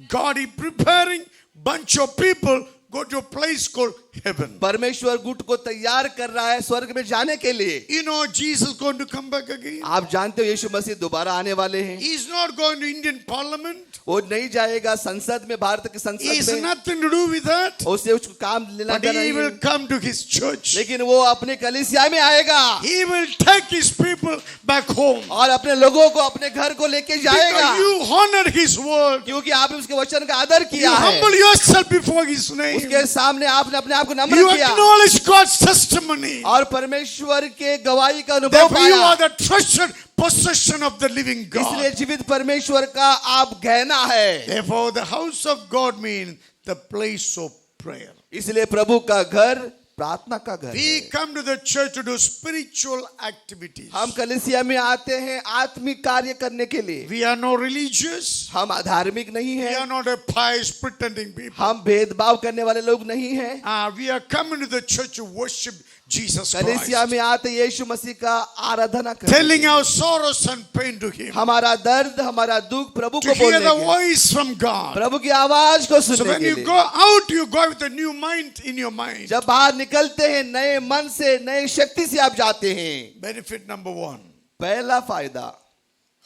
God is preparing bunch of people go to a place called heaven. परमेश्वर गुट को तैयार कर रहा है स्वर्ग में जाने के लिए। You know Jesus going to come back again. आप जानते हो यीशु मसीह दोबारा आने वाले हैं। He's not going to Indian Parliament. वो नहीं जाएगा संसद में, भारत की He संसद has में। nothing to do with that. उससे उसको काम लेना But देना he नहीं will है। come to his church. लेकिन वो अपने कलीसिया में आएगा He will take his people back home. और अपने लोगों को अपने घर को लेके जाएगा, Because you honor his word. क्योंकि आपने उसके वचन का आदर You किया है। humble yourself before his name. उसके सामने आपने अपने आप को नम्र You किया acknowledge God's testimony. और परमेश्वर के गवाही का अनुभव Therefore you पाया। are the treasured possession of the living इसलिए God. जीवित परमेश्वर का आप गहना है। Therefore the house of God means the place of prayer. इसलिए प्रभु का घर प्रार्थना का घर We है। come to the church to do spiritual activities. हम कलीसिया में आते हैं आत्मिक कार्य करने के लिए। We are not religious. हम अधार्मिक नहीं We हैं, are not a pious pretending people. हम भेदभाव करने वाले लोग नहीं हैं। We are coming to the church to worship Jesus कलीसिया Christ. में आते यीशु मसीह का आराधना करने Telling के लिए। our sorrows and pain to Him. हमारा दर्द, हमारा दुख प्रभु To को hear बोलने the के लिए, voice from God. प्रभु की आवाज को So सुनने when के you लिए। go out, you go with a new mind in your mind. जब बाहर निकलते हैं नए मन से, नए शक्ति से आप जाते हैं। Benefit number one. पहला फायदा,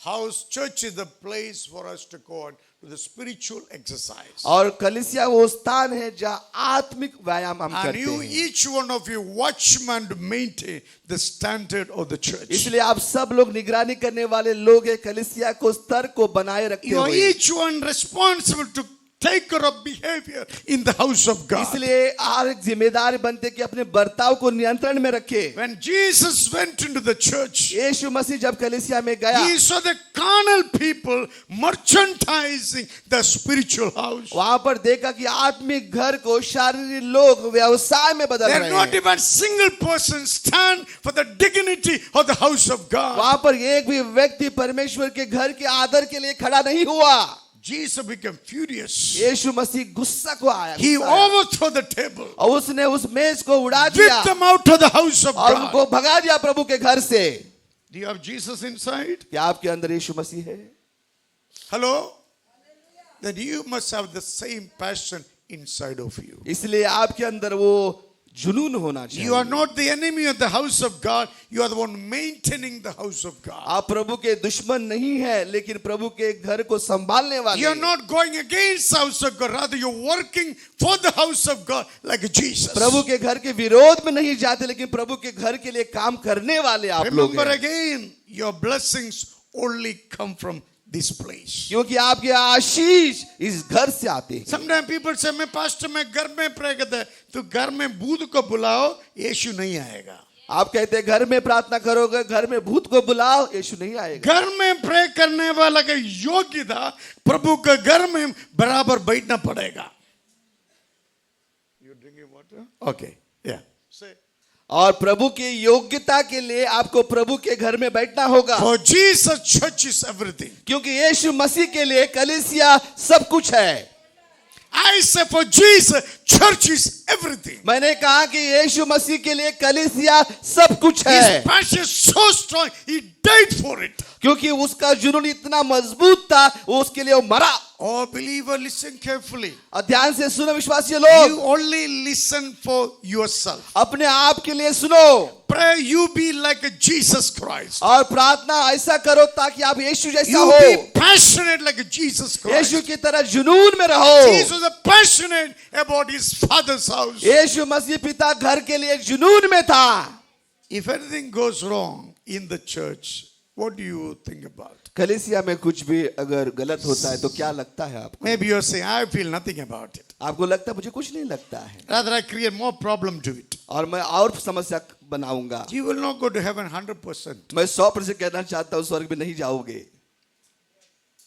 House church is the place for us to go on to the spiritual exercise. और कलीसिया वो स्थान है जहाँ आत्मिक व्यायाम हम And करते you, हैं। each one of you, watchman to maintain the standard of the church. इसलिए आप सब लोग निगरानी करने वाले लोग हैं, कलीसिया को स्तर को बनाए रखते You are हुए। each one responsible to take care of behavior in the house of God. इसलिए हर एक जिम्मेदार बनते कि अपने बर्ताव को नियंत्रण में रखे। When Jesus went into the church, यीशु मसीह जब कलीसिया में गया, he saw the carnal people merchandising the spiritual house. वहां पर देखा कि आत्मिक घर को शारीरिक लोग व्यवसाय में बदल There रहे not हैं। even single person stand for the dignity of the house of God. वहां पर एक भी व्यक्ति परमेश्वर के घर के आदर के लिए खड़ा नहीं हुआ। Jesus became furious. यीशु मसीह गुस्सा को आया, He गुस्सा आया। overthrew the table, और उसने उस मेज को उड़ा दिया whipped them out of the house of और God. उनको भगा दिया प्रभु के घर से। Do you have Jesus inside? क्या आपके अंदर यीशु मसीह है? Hello? Then you must have the same passion inside of you. इसलिए आपके अंदर वो जुनून होना You are चाहिए। not the enemy of the house of God. You are the one maintaining the house of God. आप प्रभु के दुश्मन नहीं है, लेकिन प्रभु के घर को संभालने वाले You are हैं। not going against the house of God. Rather, you're working for the house of God like Jesus. प्रभु के घर के विरोध में नहीं जाते, लेकिन प्रभु के घर के लिए काम करने वाले आप लोग Remember हैं। again, your blessings only come from this place. क्योंकि आपके आशीष इस घर से आते हैं। Sometimes people say, मैं pastor मैं घर में प्रे करता है, तो घर में भूत को बुलाओ, यीशु नहीं आएगा। आप कहते हैं घर में प्रार्थना करोगे, घर में भूत को बुलाओ, यीशु नहीं आएगा। घर में प्रे करने वाला का योग्यता प्रभु के घर में बराबर बैठना पड़ेगा। You drinking water? Okay, yeah. Say. और प्रभु की योग्यता के लिए आपको प्रभु के घर में बैठना होगा। For Jesus, church is everything. क्योंकि यीशु मसीह के लिए कलीसिया सब कुछ है। I say for Jesus, church is everything. मैंने कहा कि यीशु मसीह के लिए कलीसिया सब कुछ है, His passion is so strong, he died for it. क्योंकि उसका जुनून इतना मजबूत था, वो उसके लिए वो मरा। Oh, believer, listen carefully. और ध्यान से सुनो विश्वासी लोग, You only listen for yourself. अपने आप के लिए सुनो Pray you be like a Jesus Christ. और प्रार्थना ऐसा करो ताकि आप यीशु जैसा You हो, be passionate like a Jesus Christ. यीशु की तरह जुनून में रहो। Jesus was passionate about his father's house. यीशु मसीह पिता घर के लिए जुनून में था। If anything goes wrong in the church, what do you think about? कलीसिया में कुछ भी अगर गलत होता है तो क्या लगता है आपको? Maybe you're saying, I feel nothing about it. आपको लगता है मुझे कुछ नहीं लगता है, Rather, I create more problem to it. और मैं और समस्या बनाऊंगा। You will not go to heaven 100%. मैं 100% कहना चाहता हूँ स्वर्ग में नहीं जाओगे।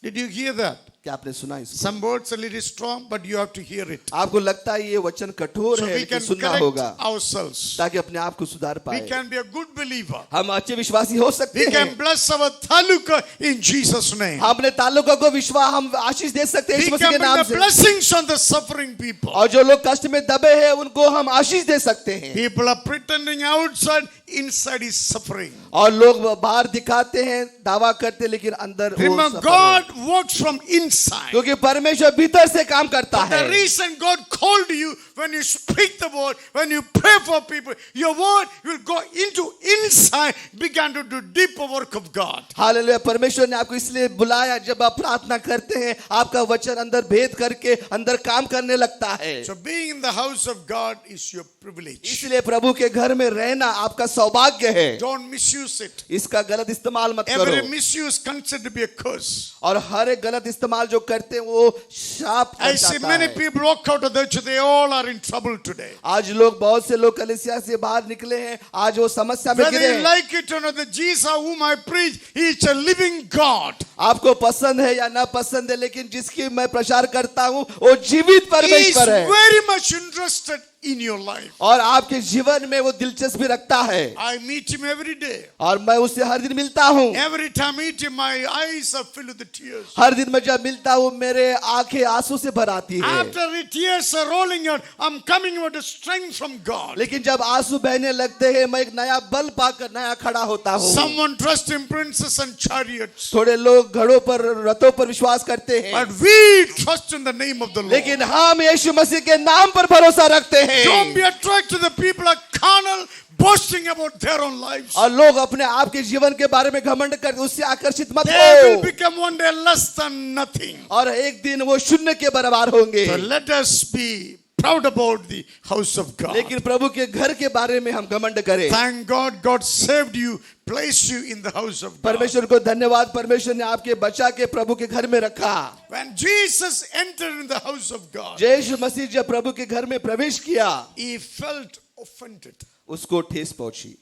Did you hear that? क्या आपने सुना इसको? Some words are a little strong, but you have to hear it. आपको लगता है ये वचन कठोर So है, we लेकिन can सुनना correct होगा ourselves. ताकि अपने आप को सुधार We पाए। can be a good believer. हम अच्छे विश्वासी हो सकते We हैं। can bless our taluka in Jesus' name. हम अपने ताल्लुकों को विश्वास हम आशीष दे सकते हैं We यीशु मसीह can के नाम bring the से। blessings on the suffering people. और जो लोग कष्ट में दबे हैं उनको हम आशीष दे सकते हैं। People are pretending outside, inside is suffering. और लोग बाहर दिखाते हैं, दावा करते हैं, लेकिन अंदर वो Remember, सफर है। God works from inside. क्योंकि परमेश्वर भीतर से काम करता The है। reason God called you, when you speak the word, when you pray for people, your word will go into inside, begin to do deeper work of God. Hallelujah, परमेश्वर ने आपको इसलिए बुलाया, जब आप प्रार्थना करते हैं आपका वचन अंदर भेद करके अंदर काम करने लगता है। So being in the house of God is your privilege. इसलिए प्रभु के घर में रहना आपका सौभाग्य है। Don't misuse it. इसका गलत इस्तेमाल मत Every करो। misuse considered to be a curse. और हर एक गलत इस्तेमाल जो करते हैं वो शाप I बन see जाता many है। people walk out of the church, they all are in trouble today. आज लोग, बहुत से लोग कलीसिया से बाहर निकले हैं, आज वो समस्या में Whether गिरे you हैं। like it or not, the Jesus whom I preach, he is a living God. आपको पसंद है या ना पसंद है, लेकिन जिसकी मैं प्रचार करता हूँ वो जीवित He is परमेश्वर है very much interested in your life. और आपके जीवन में वो दिलचस्पी रखता है। I meet him every day. और मैं उससे हर दिन मिलता हूँ। Every time I meet him, my eyes are filled with the tears. हर दिन मैं जब मिलता हूँ मेरे आंखें आंसू से भर आती है। After the tears are rolling out, I'm coming with a strength from God. लेकिन जब आंसू बहने लगते हैं मैं एक नया बल पाकर नया खड़ा होता हूँ। Someone trusts in princes and chariots, थोड़े लोग घोड़ों पर, रथों पर विश्वास करते हैं, but we trust in the name of the Lord. लेकिन हम यीशु मसीह के नाम पर भरोसा रखते हैं। Don't be attracted to the people are carnal, boasting about their own lives. और लोग अपने आप के जीवन के बारे में घमंड करते, उससे आकर्षित मत They will हो, become one day less than nothing. और एक दिन वो शून्य के बराबर होंगे। So let us be proud about the house of God. लेकिन प्रभु के घर के बारे में हम घमंड करें। Thank God, God saved you, placed you in the house of God. परमेश्वर को धन्यवाद, परमेश्वर ने आपके बचा के प्रभु के घर में रखा। When Jesus entered in the house of God, यीशु मसीह जब प्रभु के घर में प्रवेश किया, he felt offended. उसको ठेस पहुंची।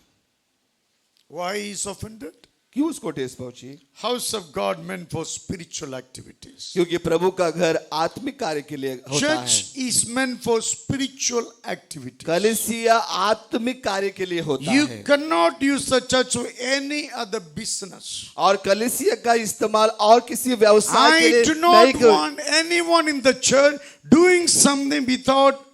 Why he is offended? क्यों उसको ठेस पहुंची? House of God meant for spiritual activities. क्योंकि प्रभु का घर आत्मिक कार्य के लिए होता है। Church is meant for spiritual activities. कलीसिया आत्मिक कार्य के लिए होता You है cannot use the church for any other business. और कलीसिया का इस्तेमाल और किसी व्यवसाय के I लिए do नहीं not कर। want anyone in the church doing something without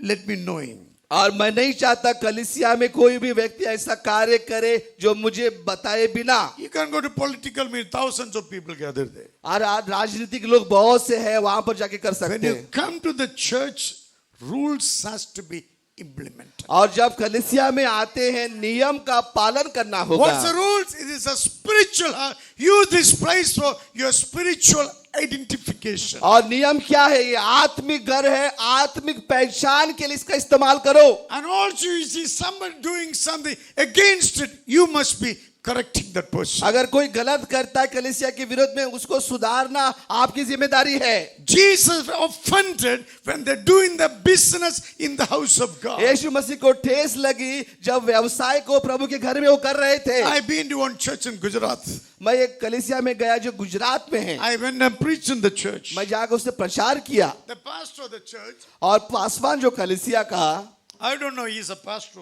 let me knowing. और मैं नहीं चाहता कलीसिया में कोई भी व्यक्ति ऐसा कार्य करे जो मुझे बताए बिना। You can go to political meeting, thousands of people gather there. और आज राजनीतिक लोग बहुत से हैं, वहां पर जाके कर When सकते you हैं। come to the church, rules has to be implemented. और जब कलीसिया में आते हैं नियम का पालन करना What's the होगा। rules? It is a spiritual. Use this place for your spiritual identification. और नियम क्या है? ये आत्मिक घर है, आत्मिक पहचान के लिए इसका इस्तेमाल करो। And also you see somebody doing something against it, you must be correcting that person. अगर कोई गलत करता है कलीसिया के विरोध में, उसको सुधारना आपकी जिम्मेदारी है। Jesus offended when they're doing the business in the house of God. यीशु मसीह को ठेस लगी जब व्यवसाय को प्रभु के घर में वो कर रहे थे। I've been to one church in Gujarat. मैं एक कलीसिया में गया जो गुजरात में है। I went and preached in the church. मैं जाकर उससे प्रचार किया The pastor of the church, और पासवान जो कलीसिया का, I don't know, he's a pastor.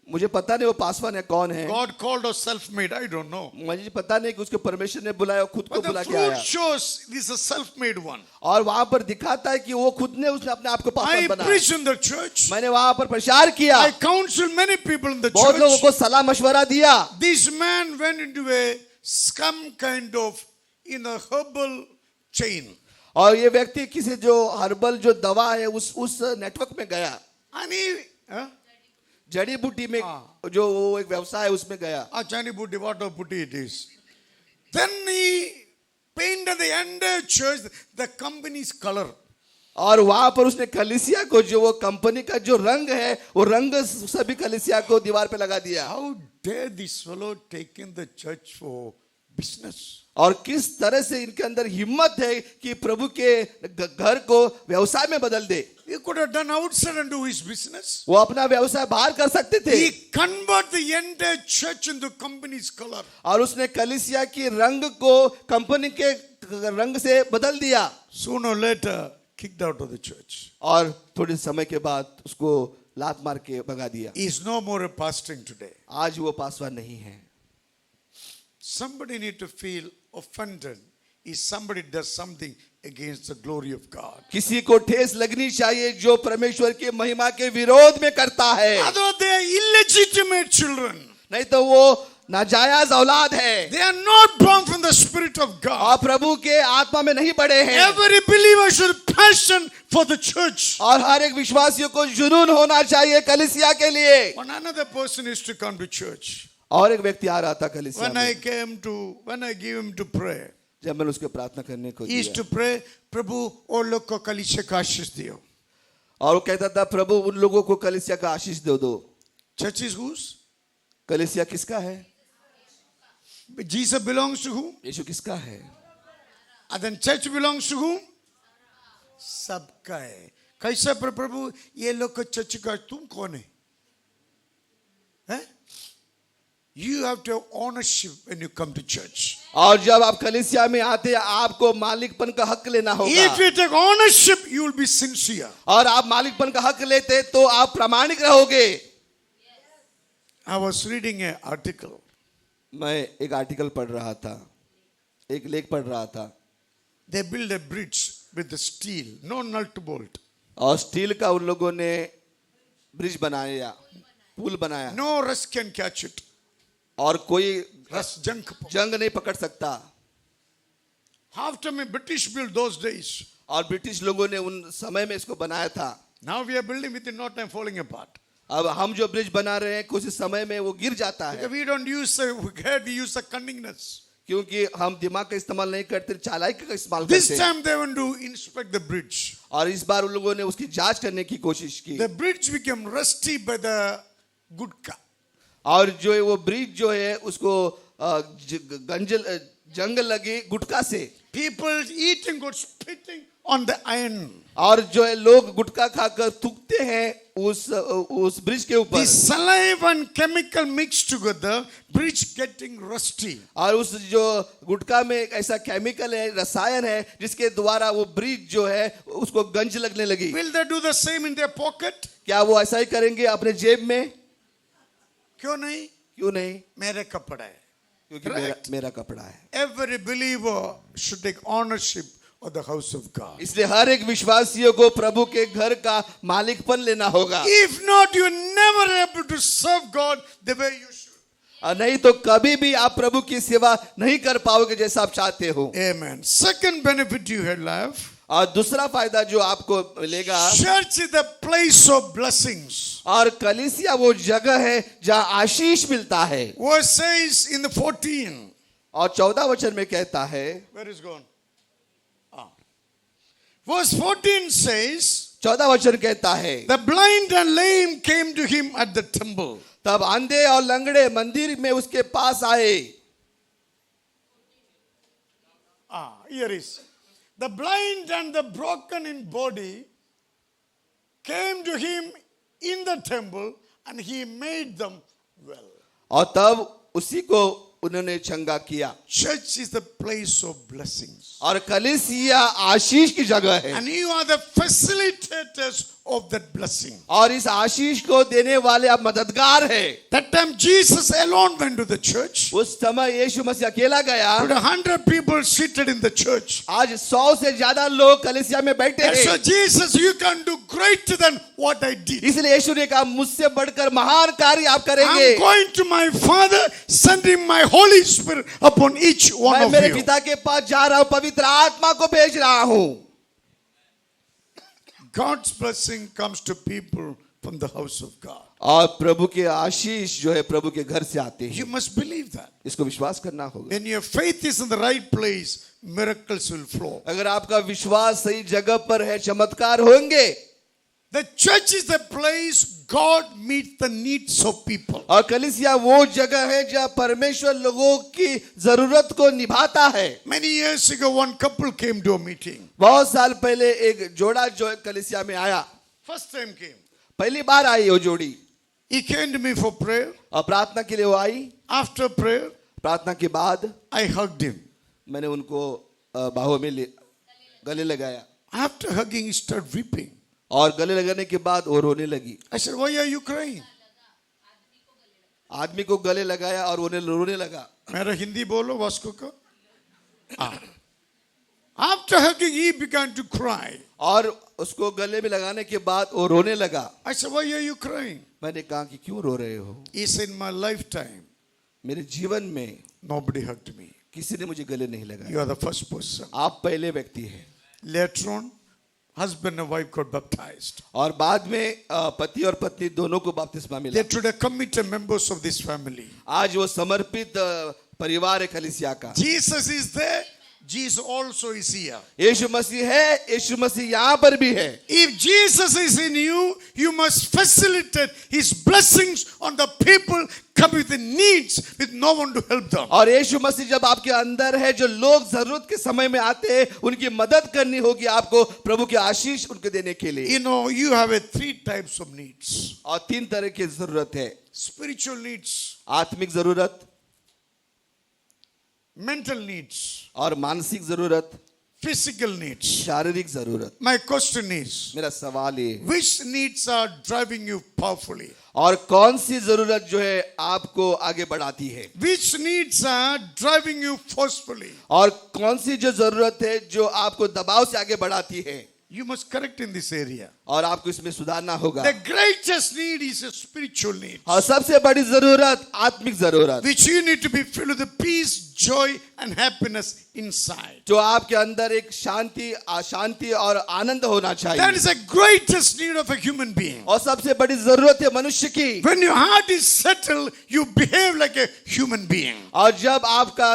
मुझे पता नहीं वो पासवान है कौन है, God called us self-made, I don't know. मुझे पता नहीं कि उसको परमेश्वर ने बुलाया, खुद को But बुला the के आया। fruit shows this is a self-made one. और वहां पर दिखाता है कि वो खुद ने उसने अपने आप को I पासवान बनाया। preached in the church. मैंने वहां पर प्रचार किया, I counseled many people in the बहुत लोगों church. को सलाह मशवरा दिया। This man went into a scum kind of herbal chain. और ये व्यक्ति किसी जो हर्बल जो दवा है उस नेटवर्क में गया, And he, जड़ी बूटी में जो वो एक व्यवसाय है उसमें गया। Achani Buddhi, what of Buddhi it is. Then he painted the entire church, the company's color. और वहां पर उसने कलीसिया को जो वो कंपनी का जो रंग है वो रंग सभी कलीसिया को दीवार पे लगा दिया। How dare this fellow take in the church for business? और किस तरह से इनके अंदर हिम्मत है कि प्रभु के घर को व्यवसाय में बदल दे। He could have done outside and do his business. वो अपना व्यवसाय बाहर कर सकते थे। He converted the entire church into company's color. और उसने कलीसिया की रंग को कंपनी के रंग से बदल दिया। Sooner or later, kicked out of the church. और थोड़े समय के बाद उसको लात मार के भगा दिया। He is no more a pastoring today. आज वो पासवान नहीं है। Somebody need to feel offended if somebody does something against the glory of God. किसी को ठेस लगनी चाहिए जो परमेश्वर की महिमा के विरोध में करता है। Otherwise, they are illegitimate children. नहीं तो वो नाजायज औलाद है। They are not born from the Spirit of और God. प्रभु के आत्मा में नहीं पड़े हैं। Every believer should passion for the church. और हर एक विश्वासियों को जुनून होना चाहिए कलीसिया के लिए। When another person used to come to church, और एक व्यक्ति आ रहा था कलीसिया when I में, gave him to pray, जब मैंने उसको प्रार्थना करने को he used to दिया pray, प्रभु और लोग को कलीसिया का आशीष दियो. और वो कहता था प्रभु उन लोगों को कलीसिया का आशीष दे दो। Church is whose? कलीसिया किसका है? Jesus belongs to whom? यीशु किसका है? And then church belongs to whom? सबका है. कैसा प्रभु ये लोग को चर्च का तुम कौन है? हैं? You have to have ownership when you come to church. और जब आप कलीसिया में आते हैं आपको मालिकपन का हक लेना होगा। If you take ownership, you will be sincere. और आप मालिकपन का हक लेते तो आप प्रामाणिक रहोगे। I was reading an article. मैं एक आर्टिकल पढ़ रहा था, एक लेख पढ़ रहा था। They build a bridge with the steel, no nut bolt. और स्टील का उन लोगों ने ब्रिज बनाया, पुल बनाया, No rush can catch it. और कोई Rush junk. जंग नहीं पकड़ सकता। After me, British built those days. और ब्रिटिश लोगों ने उन समय में इसको बनाया था। Now we are building within no time falling apart. अब हम जो ब्रिज बना रहे हैं कुछ समय में वो गिर जाता है, Because we don't use the head, we use the cunningness. क्योंकि हम दिमाग का इस्तेमाल नहीं करते, चालाकी का इस्तेमाल This करते हैं। time they want to inspect the bridge. और इस बार उन लोगों ने उसकी जांच करने की कोशिश की। The bridge became rusty by the gutka. और जो है वो ब्रिज जो है उसको जंग लगी गुटखा से। People eating got spitting on the iron. और जो है लोग गुटखा खाकर थूकते हैं उस ब्रिज के The ऊपर, saliva and chemical mixed together, bridge getting rusty. और उस जो गुटखा में एक ऐसा केमिकल है, रसायन है, जिसके द्वारा वो ब्रिज जो है उसको गंज लगने लगी। Will they do the same in their pocket? क्या वो ऐसा ही करेंगे अपने जेब में? क्यों नहीं? क्यों नहीं? मेरे कपड़ा है। क्योंकि Correct. मेरा कपड़ा है। Every believer should take ownership of the house of God. इसलिए हर एक विश्वासियों को प्रभु के घर का मालिकपन लेना होगा। If not, you are never able to serve God the way you should. और नहीं तो कभी भी आप प्रभु की सेवा नहीं कर पाओगे जैसा आप चाहते हो। Amen. Second benefit you have. और दूसरा फायदा जो आपको मिलेगा, Church is the place of blessings. और कलीसिया वो जगह है जहाँ आशीष मिलता है। Verse says in the 14. और 14 वचन में कहता है, Where is gone? Verse 14 says, 14 वचन कहता है, the blind and lame came to him at the temple. तब अंधे और लंगड़े मंदिर में उसके पास आए। Here is. The blind and the broken in body came to him in the temple and he made them well. और तब उसी को उन्होंने चंगा किया। Church is the place of blessings. और कलीसिया आशीष की जगह है, And you are the facilitators of that blessing. और इस आशीष को देने वाले आप मददगार है। That time Jesus alone went to the church. उस समय यीशु मसीह अकेला गया। With 100 people seated in the church. आज 100 से ज्यादा लोग कलीसिया में बैठे And so हैं। Jesus, you can do greater than what I did. इसलिए यीशु ने कहा, मुझसे बढ़कर महान कार्य आप करेंगे। I'm going to my Father, sending my Holy Spirit upon each one मैं of मेरे you. पिता के पास जा रहा हूँ, पवित्र आत्मा को भेज रहा हूँ। God's blessing comes to people from the house of God. और प्रभु के आशीष जो है प्रभु के घर से आते You हैं। must believe that. इसको विश्वास करना होगा। When your faith is in the right place, miracles will flow. अगर आपका विश्वास सही जगह पर है, चमत्कार होंगे। The church is the place God meets the needs of people. और कलीसिया वो जगह है जहाँ परमेश्वर लोगों की जरूरत को निभाता है। Many years ago, one couple came to a meeting. बहुत साल पहले एक जोड़ा जो कलीसिया में आया, First time came. पहली बार आई वो जोड़ी, He came to me for prayer. और प्रार्थना के लिए वो आई। After prayer, प्रार्थना के बाद I hugged him. मैंने उनको बाहों में गले लगाया, After hugging, he started weeping. और गले लगाने के बाद वो रोने लगी। I said, why are you crying? आदमी को गले लगाया और वो रोने लगा। मेरा हिंदी बोलो वास्को का। After hugging, he began to cry. और उसको गले में लगाने के बाद वो रोने लगा। I said, why are you crying? मैंने कहा कि क्यों रो रहे हो? He said, in my lifetime, मेरे जीवन में nobody hugged me. किसी ने मुझे गले नहीं लगाया। You are the first person. आप पहले व्यक्ति हैं। Later on, husband and wife got baptized. और बाद में पति और पत्नी दोनों को बपतिस्मा They मिला। are today committed members of this family. आज वो समर्पित परिवार है कलीसिया का। Jesus is there. Jesus also is here. यीशु मसीह है, यीशु मसीह यहाँ पर भी है। If Jesus is in you, you must facilitate His blessings on the people come with the needs with no one to help them. और यीशु मसीह जब आपके अंदर है, जो लोग जरूरत के समय में आते हैं, उनकी मदद करनी होगी आपको प्रभु की आशीष उनको देने के लिए। You know, you have three types of needs. और 3 तरह की जरूरत है। Spiritual needs, आत्मिक जरूरत, mental needs, और मानसिक जरूरत, physical needs. शारीरिक जरूरत। My question is, मेरा सवाल ये, which needs are driving you powerfully? और कौन सी जरूरत जो है आपको आगे बढ़ाती है? Which needs are driving you forcefully? और कौन सी जो जरूरत है जो आपको दबाव से आगे बढ़ाती है? You must correct in this area. और आपको इसमें सुधारना होगा। The greatest need is a spiritual need, और सबसे बड़ी जरूरत आत्मिक जरूरत, which you need to be filled with the peace, joy, and happiness inside. जो आपके अंदर एक शांति, अशांति और आनंद होना That चाहिए। is the greatest need of a human being. और सबसे बड़ी जरूरत है मनुष्य की। When your heart is settled, you behave like a human being. और जब आपका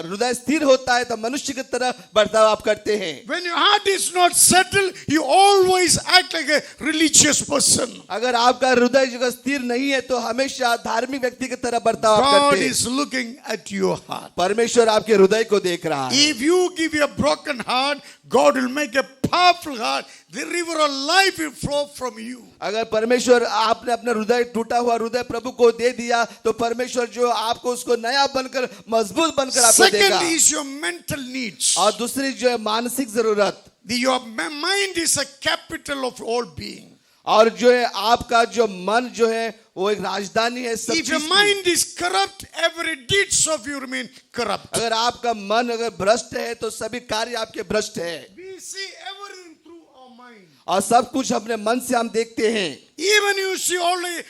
हृदय स्थिर होता है तो मनुष्य की तरह बर्ताव आप करते हैं। When your heart is not settled, you always act like a religious person. अगर आपका हृदय जगह स्थिर नहीं है तो हमेशा धार्मिक व्यक्ति की तरह बर्ताव आप God करते हैं। is looking at your heart. परमेश्वर आपके हृदय को देख रहा है। If you give a broken heart, God will make a powerful heart. The river of life will flow from you. अगर परमेश्वर आपने अपना हृदय टूटा हुआ हृदय प्रभु को दे दिया तो परमेश्वर जो आपको उसको नया बनकर मजबूत बनकर आपको देगा। Second is your mental needs. और दूसरी जो है मानसिक जरूरत। Your mind is a capital of all being. और जो है आपका जो मन जो है वो एक राजधानी है सब If your चीज की। mind is corrupt, every deeds of you remain corrupt. अगर आपका मन अगर भ्रष्ट है तो सभी कार्य आपके भ्रष्ट है। We see everything through our mind. और सब कुछ अपने मन से हम देखते हैं। Even you see only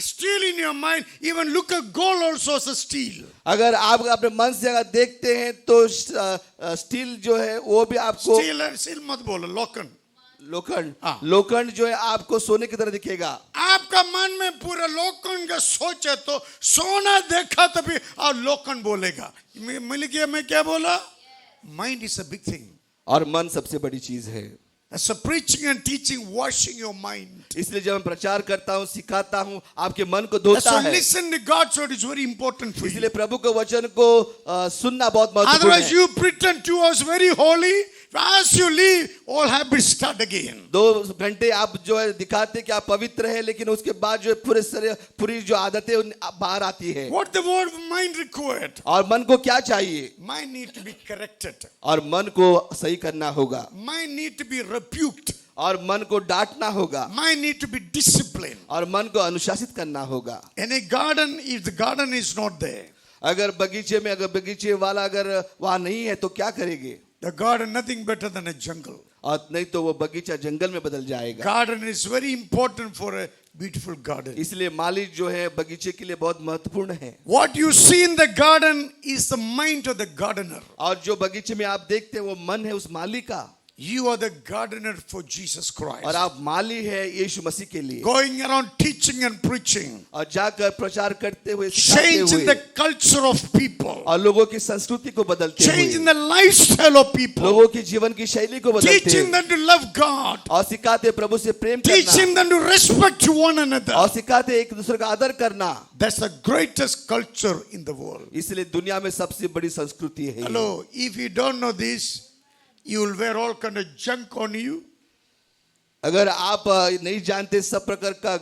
steal in your mind, even look at gold also as a steal. अगर आप अपने मन से अगर देखते हैं तो स्टील जो है वो भी आपको Steal मत बोलो, लोखंड। लोखंड हाँ। लोखंड जो है आपको सोने की तरह दिखेगा। आपका मन में पूरा लोखंड का सोच है तो सोना देखा तभी आप लोखंड बोलेगा। मिल गया मैं क्या बोला? Mind is a big thing. और मन सबसे बड़ी चीज है। As a preaching and teaching, washing your mind. इसलिए जब मैं प्रचार करता हूँ सिखाता हूँ आपके मन को So धोता है। listen to God's word is very important for you. इसलिए प्रभु के वचन को सुनना बहुत महत्वपूर्ण Otherwise है। you pretend to us very holy. As you leave, all habits start again. 2 घंटे आप जो है दिखाते कि आप पवित्र है लेकिन उसके बाद जो है पूरी जो आदतें बाहर आती है। What the word mind required? और मन को क्या चाहिए? Mind need to be corrected. और मन को सही करना होगा। Mind need to be rebuked. और मन को डांटना होगा। Mind need to be disciplined. और मन को अनुशासित करना होगा। In a garden, if the garden is not there, अगर बगीचे वाला अगर वहां नहीं है तो क्या करेंगे? the garden nothing better than a jungle. और नहीं तो वो बगीचा जंगल में बदल जाएगा। Garden is very important for a beautiful garden. इसलिए माली जो है बगीचे के लिए बहुत महत्वपूर्ण है। What you see in the garden is the mind of the gardener. और जो बगीचे में आप देखते हैं वो मन है उस माली का। You are the gardener for Jesus Christ. और आप माली है यीशु मसीह के लिए। Going around teaching and preaching. और जाकर प्रचार करते हुए सिखाते Changing the हुए culture of people. और लोगों की संस्कृति को बदलते Changing हुए the lifestyle of people. लोगों की जीवन की शैली को बदलते Teaching हुए them to love God. और सिखाते प्रभु से प्रेम Teaching करना them to respect one another. और सिखाते एक दूसरे का आदर करना। That's the greatest culture in the world. इसलिए दुनिया में सबसे बड़ी संस्कृति है। Hello, if you don't know this, you will wear all kind of junk on you. अगर आप नहीं जानते सब प्रकार का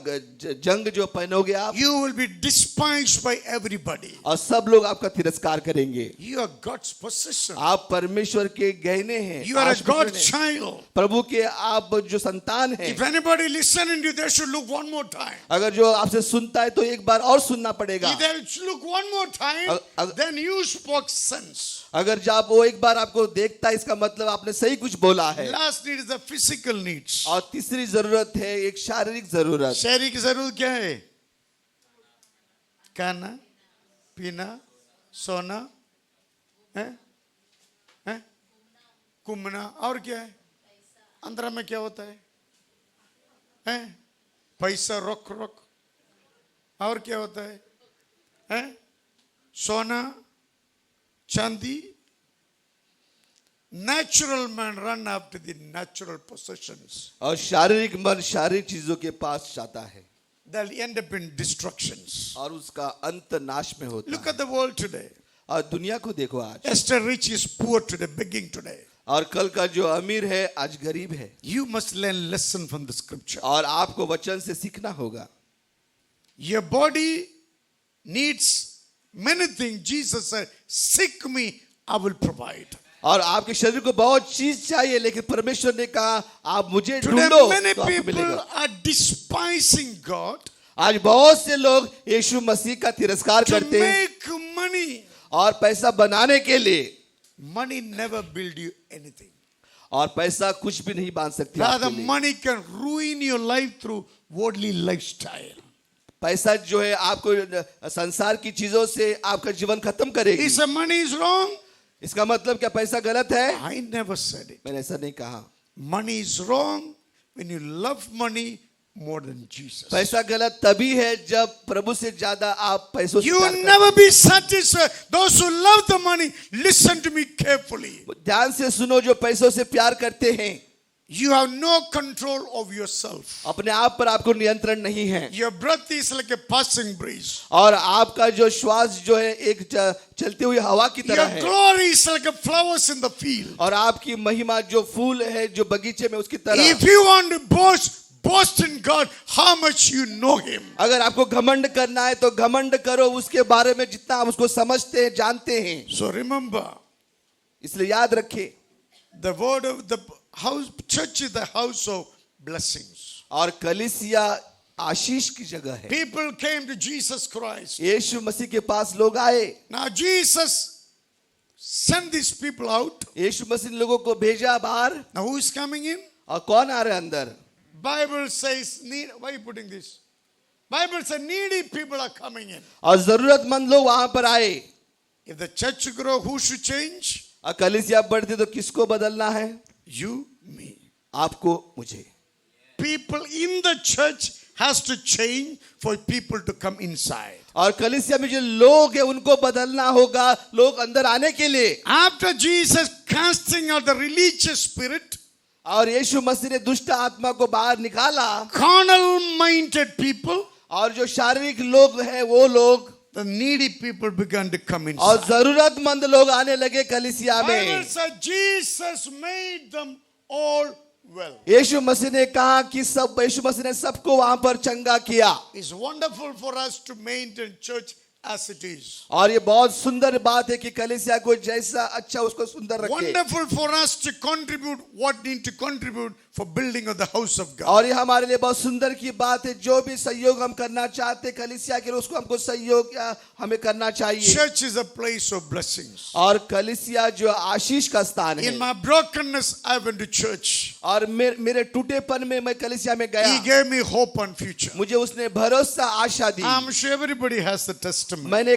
जंग जो पहनोगे आप You will be despised by everybody. और सब लोग आपका तिरस्कार करेंगे। You are God's possession. आप परमेश्वर के गहने हैं। You are a Ashish God's हैं। child. प्रभु के आप जो संतान हैं। If anybody listening to you, they should look one more time. अगर जो आपसे सुनता है तो एक बार और सुनना पड़ेगा। If they look one more time, then you spoke sense. अगर जब वो एक बार आपको देखता है इसका मतलब आपने सही कुछ बोला है। Last need is the physical needs. और तीसरी जरूरत है एक शारीरिक जरूरत। शारीरिक जरूरत क्या है? खाना, पीना, सोना, है? घूमना, और क्या है? अंदर में क्या होता है? पैसा रोक और क्या होता है? सोना, चांदी। Natural man run after the natural possessions. और शारीरिक मन शारीरिक चीजों के पास जाता है। They'll end up in destructions. और उसका अंत नाश में होता Look है। at the world today. और दुनिया को देखो आज। Esther Rich is poor today, begging today. और कल का जो अमीर है आज गरीब है। You must learn lesson from the scripture. और आपको वचन से सीखना होगा। Your body needs many things. Jesus said, "Seek me, I will provide." और आपके शरीर को बहुत चीज चाहिए लेकिन परमेश्वर ने कहा आप मुझे Today ढूंढो many तो आपको people मिलेगा। are despising God आज बहुत से लोग यीशु मसीह का तिरस्कार to करते हैं make money. और पैसा बनाने के लिए। Money never build you anything. और पैसा कुछ भी नहीं बांध सकती Rather, आपके लिए। money can ruin your life through worldly lifestyle. पैसा जो है आपको संसार की चीजों से आपका जीवन खत्म करेगी। Is money is wrong? इसका मतलब क्या पैसा गलत है? I never said it. मैंने ऐसा नहीं कहा। Money is wrong when you love money more than Jesus. पैसा गलत तभी है जब प्रभु से ज्यादा आप पैसों से You प्यार will करते never be satisfied. Those who love the money, listen to me carefully. हैं। ध्यान से सुनो जो पैसों से प्यार करते हैं। You have no control of yourself. अपने आप पर आपको नियंत्रण नहीं है, Your breath is like a passing breeze. और आपका जो श्वास जो है एक चलती हुई हवा की तरह Your है, glory is like a flowers in the field. और आपकी महिमा जो फूल है जो बगीचे में उसकी तरह। If you want to boast in God, how much you know Him. अगर आपको घमंड करना है तो घमंड करो उसके बारे में जितना आप उसको समझते हैं, जानते हैं। So remember, इसलिए याद रखें, the word of the house, church is the house of blessings. और कलीसिया आशीष की जगह है। People came to Jesus Christ. यीशु मसीह के पास लोग आए, Now Jesus sent these people out. यीशु मसीह ने लोगों को भेजा बाहर, Now who is coming in? और कौन आ रहे हैं अंदर? Bible says, why are you putting this? Bible says needy people are coming in. और जरूरतमंद लोग वहां पर आए। If the church grow, who should change? और कलीसिया बढ़ती तो किसको बदलना है? You, me. आपको, मुझे। People in the church has to change for people to come inside. और कलीसिया में जो लोग हैं उनको बदलना होगा, लोग अंदर आने के लिए। After Jesus casting out the religious spirit, और यीशु मसीह ने दुष्ट आत्मा को बाहर निकाला, carnal minded people, और जो शारीरिक लोग हैं वो लोग, the needy people began to come और inside. जरूरतमंद लोग आने लगे कलीसिया Bible में। said Jesus made them all well. यीशु मसीह ने कहा कि यीशु मसीह ने सबको वहां पर चंगा किया। It's wonderful for us to maintain church as it is. और ये बहुत सुंदर बात है कि कलीसिया को जैसा अच्छा उसको सुंदर रखे। Wonderful for us to contribute what need to contribute for building of the house of God. और ये हमारे लिए बहुत सुंदर की बात है, जो भी सहयोग हम करना चाहते हैं कलीसिया के लिए उसको हमको सहयोग हमें करना चाहिए। Church is a place of blessings. और कलीसिया जो आशीष का स्थान है। In my brokenness, I went to church. और मेरे टूटेपन में मैं कलीसिया में गया, He gave me hope and future. मुझे उसने भरोसा आशा दी। I'm sure everybody has the testimony. मैं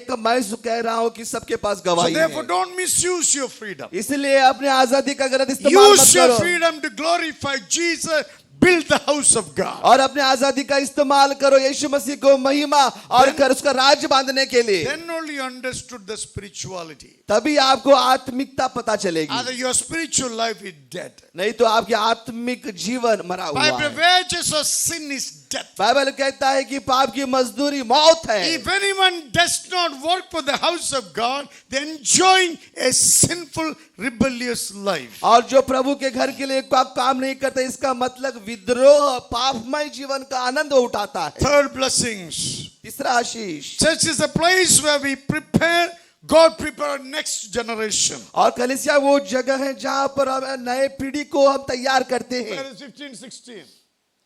कह रहा हूँ कि सबके पास So गवाही therefore, है, don't misuse your freedom. इसलिए अपने आजादी का गलत इस्तेमाल मत Use your करो, freedom to glorify Jesus. Build the house of God. और अपने आजादी का इस्तेमाल करो यीशु मसीह को महिमा और कर उसका राज्य बांधने के लिए। Then only you understood the spirituality. तभी आपको आत्मिकता पता चलेगी, Other your spiritual life is dead. नहीं तो आपकी आत्मिक जीवन मरा हुआ By the है। wages of sin is death. Bible कहता है कि पाप की मजदूरी मौत है। If anyone does not work for the house of God, then enjoying a sinful, rebellious life. और जो प्रभु के घर के लिए काम नहीं करता, इसका मतलब विद्रोह पापमय जीवन का आनंद वो उठाता है। Third blessings. तीसरा आशीष, Church is a place where we prepare, God prepare next generation. और कलीसिया वो जगह है जहां पर हम नए पीढ़ी को हम तैयार करते हैं। Where is 15, 16?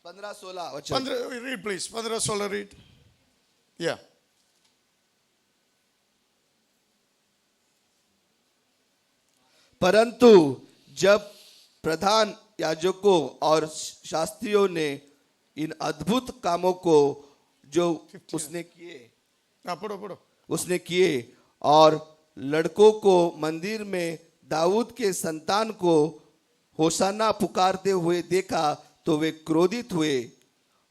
15-16 वचन। Read please. 15, 16 read. Yeah. परंतु जब प्रधान याजकों और शास्त्रियों ने इन अद्भुत कामों को जो उसने किए और लड़कों को मंदिर में दाऊद के संतान को होशाना पुकारते हुए देखा तो वे क्रोधित हुए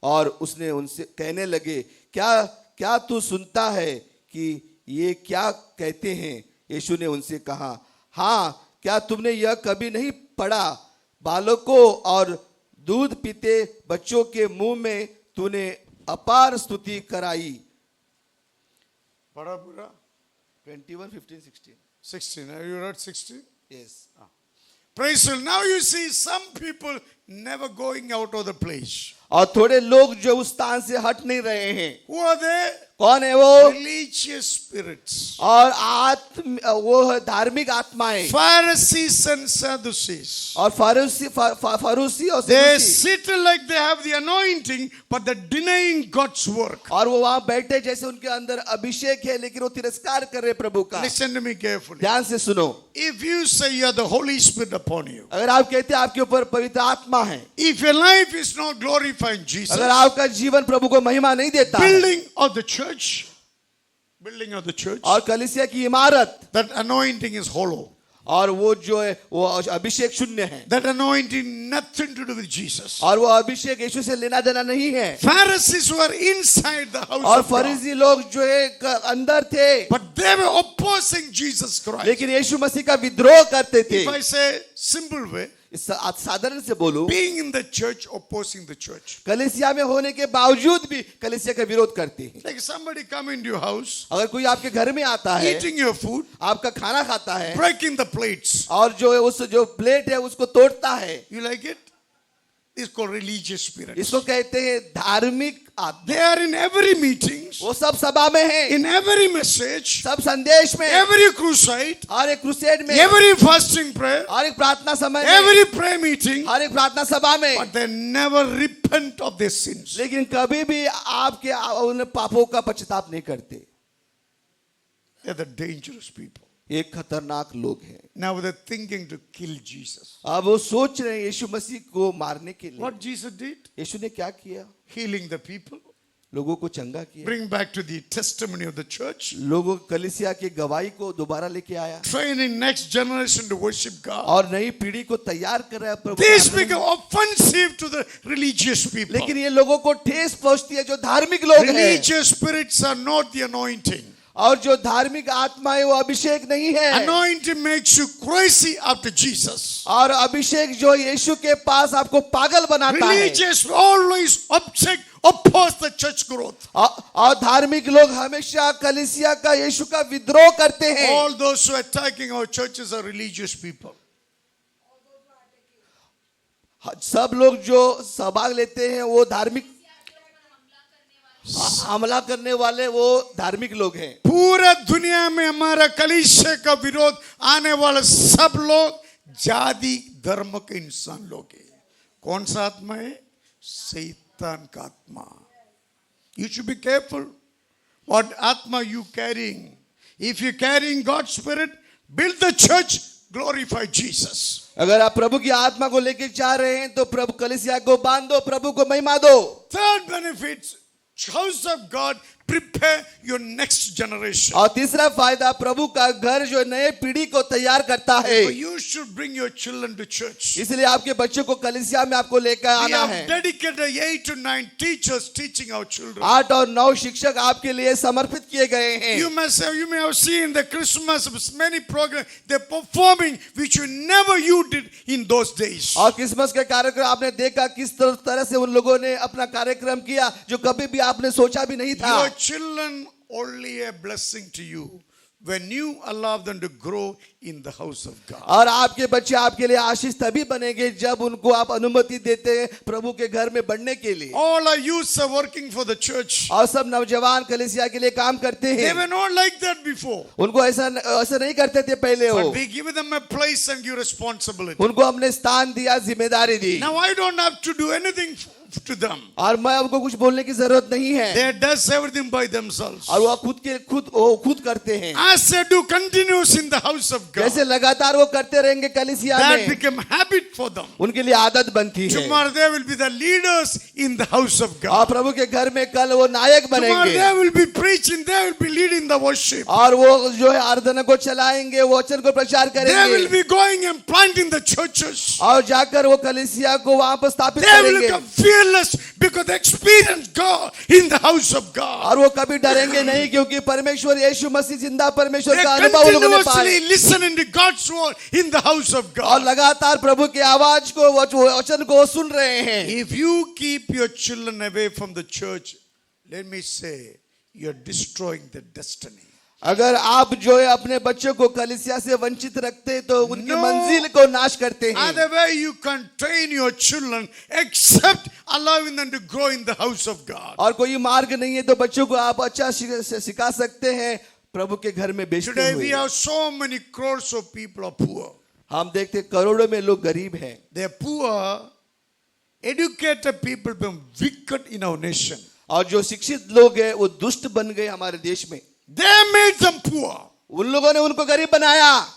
और उसने उनसे कहने लगे, क्या तू सुनता है कि ये क्या कहते हैं? यीशु ने उनसे कहा, हाँ, क्या तुमने यह कभी नहीं पढ़ा, बालकों और दूध पीते बच्चों के मुंह में तूने अपार स्तुति कराई। पढ़ा पूरा 21, 15, 16. 16. Have you read 16? Yes. Praise the Lord. Now you see some people never going out of the place. और थोड़े लोग जो उस स्थान से हट नहीं रहे हैं। Who are they? कौन है वो? Religious spirits. और वो है धार्मिक आत्माएं। Pharisees and Sadducees. और फरूसी और They सदूसी। sit like they have the anointing, but they're denying God's work. और वो वहां बैठे जैसे उनके अंदर अभिषेक है लेकिन वो तिरस्कार कर रहे प्रभु का। Listen to me carefully. ध्यान से सुनो, If you say you have the Holy Spirit upon you, अगर आप कहते हैं आपके ऊपर पवित्र आत्मा है, if your life is not glorifying Jesus, अगर आपका जीवन प्रभु को महिमा नहीं देता है, building of the church, और कलीसिया की इमारत, that anointing is hollow. और वो जो है वो अभिषेक शून्य है। That anointing nothing to do with Jesus. और वो अभिषेक यीशु से लेना देना नहीं है। Pharisees were inside the house और of God, फरीसी लोग जो है अंदर थे, but they were opposing Jesus Christ. लेकिन यीशु मसीह का विद्रोह करते थे। If I say simple way, साधारण से बोलूं, being in the church, opposing the church. कलीसिया में होने के बावजूद भी कलीसिया का विरोध करते हैं। Like somebody come into your house, अगर कोई आपके घर में आता है, eating your food, आपका खाना खाता है breaking the plates. और जो प्लेट है उसको तोड़ता है, You like it? It's called religious spirits. इसको कहते हैं धार्मिक आत्मा। They are in every meeting, वो सब सभा में है, in every message, सब संदेश में, every crusade, हर एक क्रूसेड में, every fasting prayer, हर एक प्रार्थना समय में, every prayer meeting, हर एक प्रार्थना सभा में, but they never repent of their sins. लेकिन कभी भी आपके उन पापों का पश्चाताप नहीं करते। They're the dangerous people. एक खतरनाक लोग हैं। Now they're thinking to kill Jesus. अब वो सोच रहे हैं यीशु मसीह को मारने के लिए। What Jesus did? यीशु ने क्या किया? Healing the people. लोगों को चंगा किया, Bring back to the testimony of the church. लोगों कलीसिया की गवाही को दोबारा लेके आया Training next generation to worship God. और नई पीढ़ी को तैयार कर रहा है प्रभु This के become offensive to the religious people. लेकिन ये लोगों को ठेस पहुंचती है जो धार्मिक लोग हैं। Religious spirits are not the anointing. और जो धार्मिक आत्मा है वो अभिषेक नहीं है। Anointing makes you crazy after Jesus. और अभिषेक जो यीशु के पास आपको पागल बनाता है। Religious always oppose the church growth. और धार्मिक लोग हमेशा कलीसिया का यीशु का विद्रोह करते हैं। All those who are attacking our churches are religious people. सब लोग जो सहभाग लेते हैं वो धार्मिक हमला करने वाले वो धार्मिक लोग हैं। पूरा दुनिया में हमारा कलीसिया का विरोध आने वाले सब लोग जाति धर्म के इंसान लोग हैं। कौन सा आत्मा है? शैतान का आत्मा। You should be careful what atma you carrying. If you carrying God's spirit, build the church, glorify Jesus. अगर आप प्रभु की आत्मा को लेके जा रहे हैं तो प्रभु कलीसिया को बांध दो, प्रभु को महिमा दो। Third benefit, house of God, prepare your next generation. और तीसरा फायदा, प्रभु का घर जो नए पीढ़ी को तैयार करता है। So you should bring your children to church. इसलिए आपके बच्चों को कलीसिया में आपको लेकर We आना have है। dedicated 8 to 9 teachers teaching our children. 8 और 9 शिक्षक आपके लिए समर्पित किए गए हैं। You may have seen the Christmas many programs they're performing which you did in those days. और क्रिसमस के कार्यक्रम आपने देखा किस तरह से उन लोगों ने अपना कार्यक्रम किया जो कभी भी आपने सोचा भी नहीं था। Your children only a blessing to you when you allow them to grow in the house of God. और आपके बच्चे आपके लिए आशीष तभी बनेंगे जब उनको आप अनुमति देते हैं प्रभु के घर में बढ़ने के लिए। All our youths are working for the church. और सब नौजवान कलीसिया के लिए काम करते They हैं। were not like that before. उनको ऐसा नहीं करते थे पहले But वो। we give them a place and give responsibility. उनको हमने स्थान दिया, जिम्मेदारी दी। Now I don't have to do anything to them. और मैं उनको कुछ बोलने की जरूरत नहीं है। They does everything by themselves. और वो खुद करते हैं। As they do continuous in the house of God. जैसे लगातार वो करते रहेंगे कलीसिया That में, become habit for them. उनके लिए आदत बनती है। Tomorrow they will be the leaders in the house of और God. प्रभु के घर में कल वो नायक Tomorrow बनेंगे। they will be preaching, they will be leading the worship. और वो जो है आराधना को चलाएंगे, वो वचन को प्रचार They will करेंगे। be going and planting the churches. और जाकर वो कलीसिया को वहां पर स्थापित They will करेंगे। become fearless because they experience God in the house of God. और वो कभी डरेंगे नहीं क्योंकि परमेश्वर यीशु मसीह जिंदा परमेश्वर They का अनुभव उन लोगों ने continuously पाया। listen to God's word in the house of और God. लगातार प्रभु की आवाज को वचन को सुन रहे हैं। If you keep your children away from the church, let me say, you're destroying their destiny. अगर आप जो है अपने बच्चों को कलीसिया से वंचित रखते हैं तो उनकी No. मंजिल को नाश करते हैं। Other way you can train your children except allowing them to grow in the house of God. और कोई मार्ग नहीं है तो बच्चों को आप अच्छा सिखा सकते हैं प्रभु के घर में बेचते Today we हुए। have so many crores of people are poor. हम देखते करोड़ों में लोग गरीब हैं। They're poor, educated people become wicked in our nation. और जो शिक्षित लोग हैं वो दुष्ट बन गए हमारे देश में। They made them poor. उन लोगों ने उनको गरीब बनाया।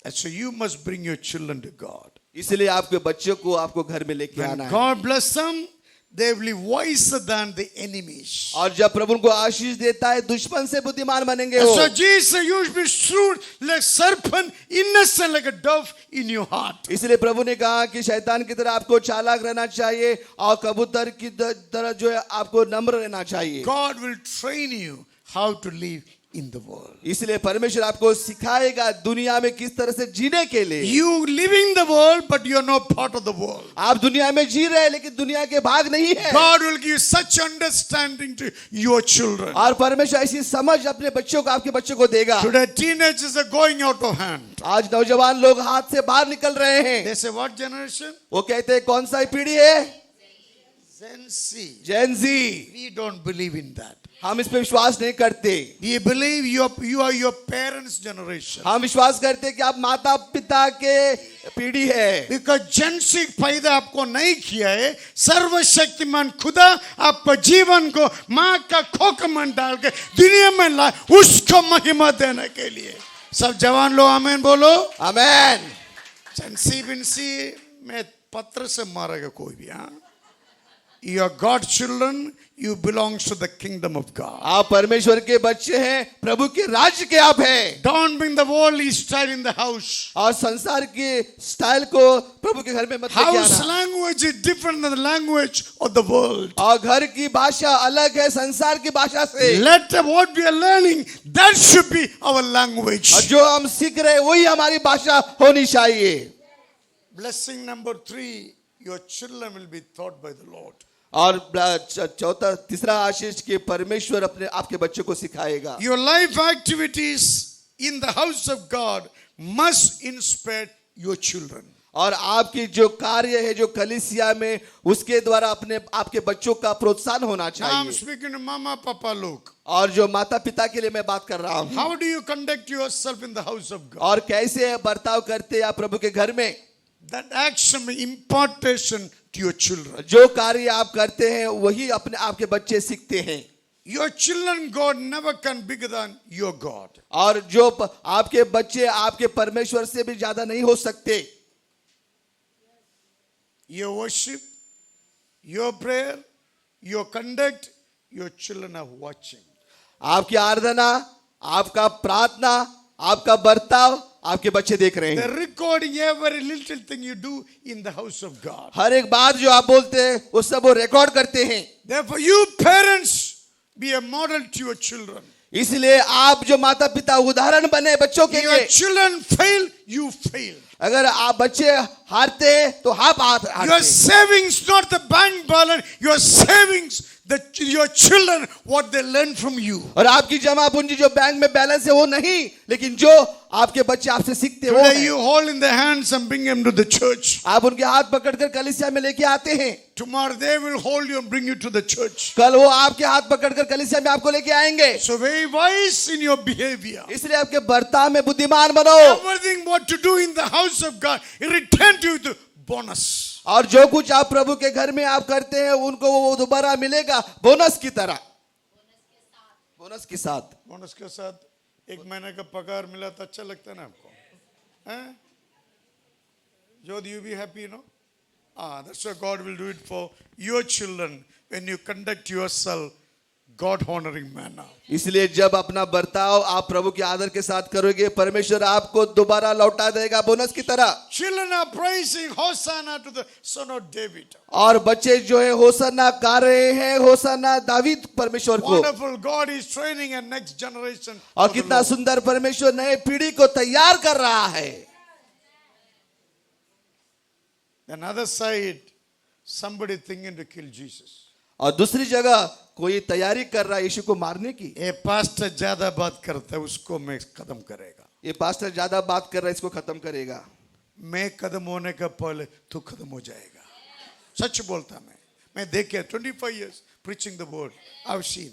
And so you must bring your children to God. इसलिए आपके बच्चों को आपको घर में लेके When आना है। God bless them, they will be wiser than the enemies. और जब प्रभु उनको आशीष देता है दुश्मन से बुद्धिमान बनेंगे वो। So Jesus, you should be shrewd like serpent, innocent like a dove in your heart. इसलिए प्रभु ने कहा कि शैतान की तरह आपको चालाक रहना चाहिए और कबूतर की तरह जो है आपको नम्र रहना चाहिए। God will train you how to live in the world. इसलिए परमेश्वर आपको सिखाएगा दुनिया में किस तरह से जीने के लिए। You live in the world, but you are not part of the world. आप दुनिया में जी रहे हैं लेकिन दुनिया के भाग नहीं है। God will give such understanding to your children. और परमेश्वर ऐसी समझ अपने बच्चों को, आपके बच्चों को देगा। Today teenagers are going out of hand. आज नौजवान लोग हाथ से बाहर निकल रहे हैं। They say, what generation? वो कहते हैं कौन सा पीढ़ी है? Gen Z. Gen ji. We don't believe in that. हम इस पे विश्वास नहीं करते। We believe you are your parents' generation. हम विश्वास करते हैं कि आप माता पिता के पीढ़ी है। Because Gen Z पैदा आपको नहीं किया है, सर्वशक्तिमान खुदा आपको जीवन को माँ का खोक में डाल के दुनिया में लाए उसको महिमा देने के लिए। सब जवान लोग आमीन बोलो। आमीन। Gen Z बिनसी में पत्र से मारेगा कोई भी। हाँ, you are God's children, you belong to the kingdom of God. आप परमेश्वर के बच्चे हैं, प्रभु के राज्य के आप हैं। Don't bring the worldly style in the house. और संसार के स्टाइल को प्रभु के घर में मत लेके House आना। language is different than the language of the world. और घर की भाषा अलग है संसार की भाषा से। Let what we are learning, that should be our language. और जो हम सीख रहे हैं वही हमारी भाषा होनी चाहिए। Blessing number 3, your children will be taught by the Lord. और चौथा तीसरा आशीष के परमेश्वर अपने आपके बच्चों को सिखाएगा। Your life activities in the house of God must inspire your children. और आपकी जो कार्य है जो कलीसिया में उसके द्वारा अपने आपके बच्चों का प्रोत्साहन होना Now I'm चाहिए। speaking to mama, papa, look. और जो माता पिता के लिए मैं बात कर रहा हूँ। How do you conduct yourself in the house of God? और कैसे बर्ताव करते हैं आप प्रभु के घर में। That action, impartation to your children. जो कार्य आप करते हैं वही अपने आपके बच्चे सीखते हैं। Your children, God never can be bigger than your God. और जो आपके बच्चे आपके परमेश्वर से भी ज्यादा नहीं हो सकते। Your worship, your prayer, your conduct, your children are watching. आपकी आराधना, आपका प्रार्थना, आपका बर्ताव आपके बच्चे देख रहे हैं। They're recording every little thing you do in the house of God. हर एक बात जो आप बोलते हैं वो सब वो रिकॉर्ड करते हैं। Therefore, you parents be a model to your children. इसलिए आप जो माता पिता उदाहरण बने बच्चों के Your लिए। children fail, you fail. अगर आप बच्चे हारते हैं तो आप हारते Your हैं। savings, not the bank balance. Your savings, your children, what they learn from you. और आपकी जमा पूंजी जो बैंक में बैलेंस है वो नहीं, लेकिन जो आपके बच्चे आपसे सीखते हैं वो Today है। you hold in their hands and bring them to the church. आप उनके हाथ पकड़कर कलीसिया में लेके आते हैं। Tomorrow they will hold you and bring you to the church. कल वो आपके हाथ पकड़कर कलीसिया में आपको लेके आएंगे। So very wise in your behavior. इसलिए आपके बर्ताव में बुद्धिमान बनो। Everything what to do in the house of God, it return to you the bonus. और जो कुछ आप प्रभु के घर में आप करते हैं उनको वो दोबारा मिलेगा बोनस की तरह। बोनस के साथ। बोनस के साथ 1 महीने का पगार मिला तो अच्छा लगता है ना आपको? हैं? Jodi, you be happy, no? That's why God will do it for your children when you conduct yourself God honoring manner. इसलिए जब अपना बर्ताव आप प्रभु के आदर के साथ करोगे परमेश्वर आपको दोबारा लौटा देगा बोनस की तरह। Children are praising Hosanna to the son of David. और बच्चे जो है होसन्ना गा रहे हैं, होसन्ना दावीद परमेश्वर को। Wonderful, God is training a next generation. और for the कितना Lord. सुंदर परमेश्वर नए पीढ़ी को तैयार कर रहा है। Another side, somebody thinking to kill Jesus. और दूसरी जगह कोई तैयारी कर रहा है यीशु को मारने की। ये पास्टर ज्यादा बात करता है, उसको मैं खत्म करेगा। ये पास्टर ज्यादा बात कर रहा है इसको खत्म करेगा। मैं खत्म होने का पहले तू खत्म हो जाएगा। सच बोलता मैं देख के 25 years preaching the word, I've seen.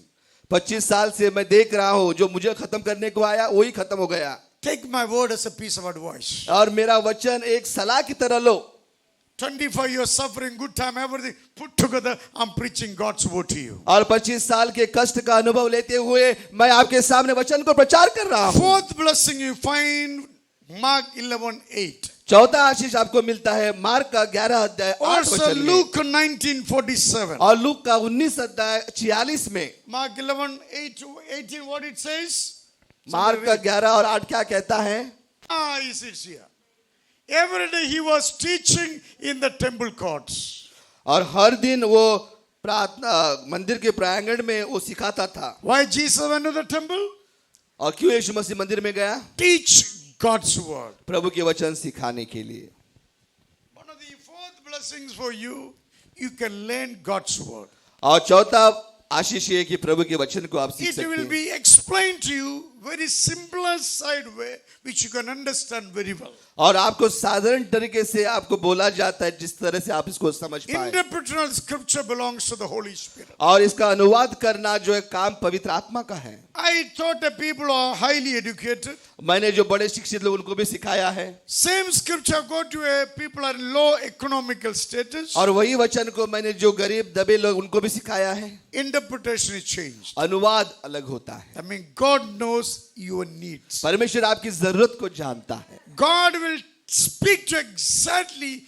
25 साल से मैं देख रहा हूँ जो मुझे खत्म करने को आया वही खत्म हो गया। Take my word as a piece of advice. और मेरा वचन एक सलाह की तरह लो। 25 years suffering, good time, everything put together, I'm preaching God's word to you. और 25 साल के कष्ट का अनुभव लेते हुए मैं आपके सामने वचन को प्रचार कर रहा हूँ। Fourth blessing you find Mark 11:8. चौथा आशीष आपको मिलता है मार्क का 11 अध्याय 8 Also वचन में। Luke 19:47. और लूक का 19 अध्याय 46 में। Mark 11:8-18, what it says? Mark का 11 और 8 क्या कहता है? Is it here? Every day he was teaching in the temple courts. और हर दिन वो प्रार्थना मंदिर के प्रांगण में वो सिखाता था। Why Jesus went to the temple? और क्यों यीशु मसीह मंदिर में गया? Teach God's word. प्रभु के वचन सिखाने के लिए। One of the fourth blessings for you, you can learn God's word. और चौथा आशीष ये कि प्रभु के वचन को आप सीख It सकते will हैं। be explained to you very simplest side way which you can understand very well. और आपको साधारण तरीके से आपको बोला जाता है जिस तरह से आप इसको समझ पाए। Interpretation of scripture belongs to the Holy Spirit. और इसका अनुवाद करना जो है काम पवित्र आत्मा का है। I taught the people who are highly educated. मैंने जो बड़े शिक्षित लोग उनको भी सिखाया है। Same scripture go to a people are in low economical status. और वही वचन को मैंने जो गरीब दबे लोग उनको भी सिखाया है। Interpretation is changed. अनुवाद अलग होता है। I mean, God knows your needs. परमेश्वर आपकी जरूरत को जानता है। God will speak to exactly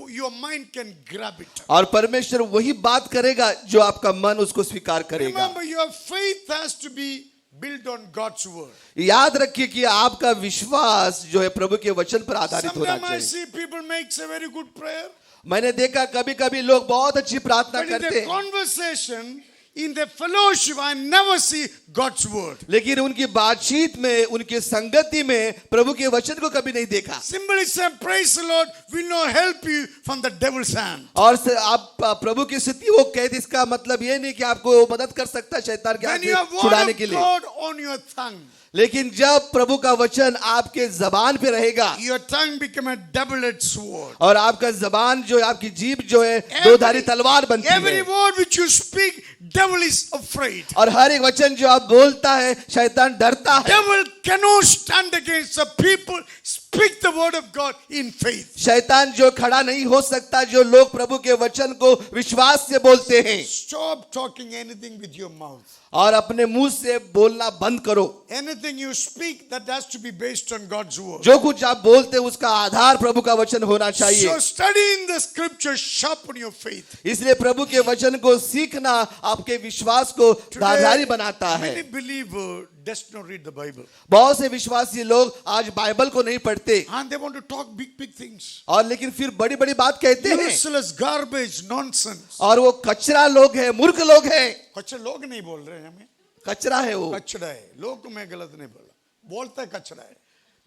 your mind can grab it. और परमेश्वर वही बात करेगा जो आपका मन उसको स्वीकार करेगा। Remember, your faith has to be built on God's word. याद रखिए कि आपका विश्वास जो है प्रभु के वचन पर आधारित होना Sometimes I चाहिए। see people makes a very good prayer, मैंने देखा कभी कभी लोग बहुत अच्छी प्रार्थना but in करते the हैं, conversation, in the fellowship, I never see God's word. लेकिन उनकी बातचीत में उनकी संगति में प्रभु के वचन को कभी नहीं देखा। Simply say, praise the Lord, will not help you from the devil's hand. और आप प्रभु की स्थिति वो कहते, इसका मतलब ये नहीं कि आपको मदद कर सकता है शैतान के हाथ When you से have word छुड़ाने of के लिए। God on your tongue, लेकिन जब प्रभु का वचन आपके जबान पे रहेगा your tongue become a double-edged sword. और आपका जबान जो है, आपकी जीभ जो है दो धारी तलवार बनती Every है। word which you speak, devil is afraid. और हर एक वचन जो आप बोलता है शैतान डरता है। Devil cannot stand against the people speak the word of God in faith. शैतान जो खड़ा नहीं हो सकता जो लोग प्रभु के वचन को विश्वास से बोलते हैं। Stop talking anything with your mouth. और अपने मुंह से बोलना बंद करो। Anything you speak, that has to be based on God's word. जो कुछ आप बोलते हैं उसका आधार प्रभु का वचन होना चाहिए। So studying the scripture sharpen your faith. इसलिए प्रभु के वचन को सीखना आपके विश्वास को धारदारी बनाता है। Many believer does not read the Bible बहुत से विश्वासी लोग आज बाइबल को नहीं पढ़ते and they want to talk big things. और लेकिन फिर बड़ी बड़ी बात कहते हैं Useless garbage, nonsense. और वो कचरा लोग हैं, मूर्ख लोग हैं। कच्चे लोग नहीं बोल रहे हैं हमें, कचरा है वो, कचड़ा है। लोग को मैं गलत नहीं बोला, बोलता है कचड़ा है।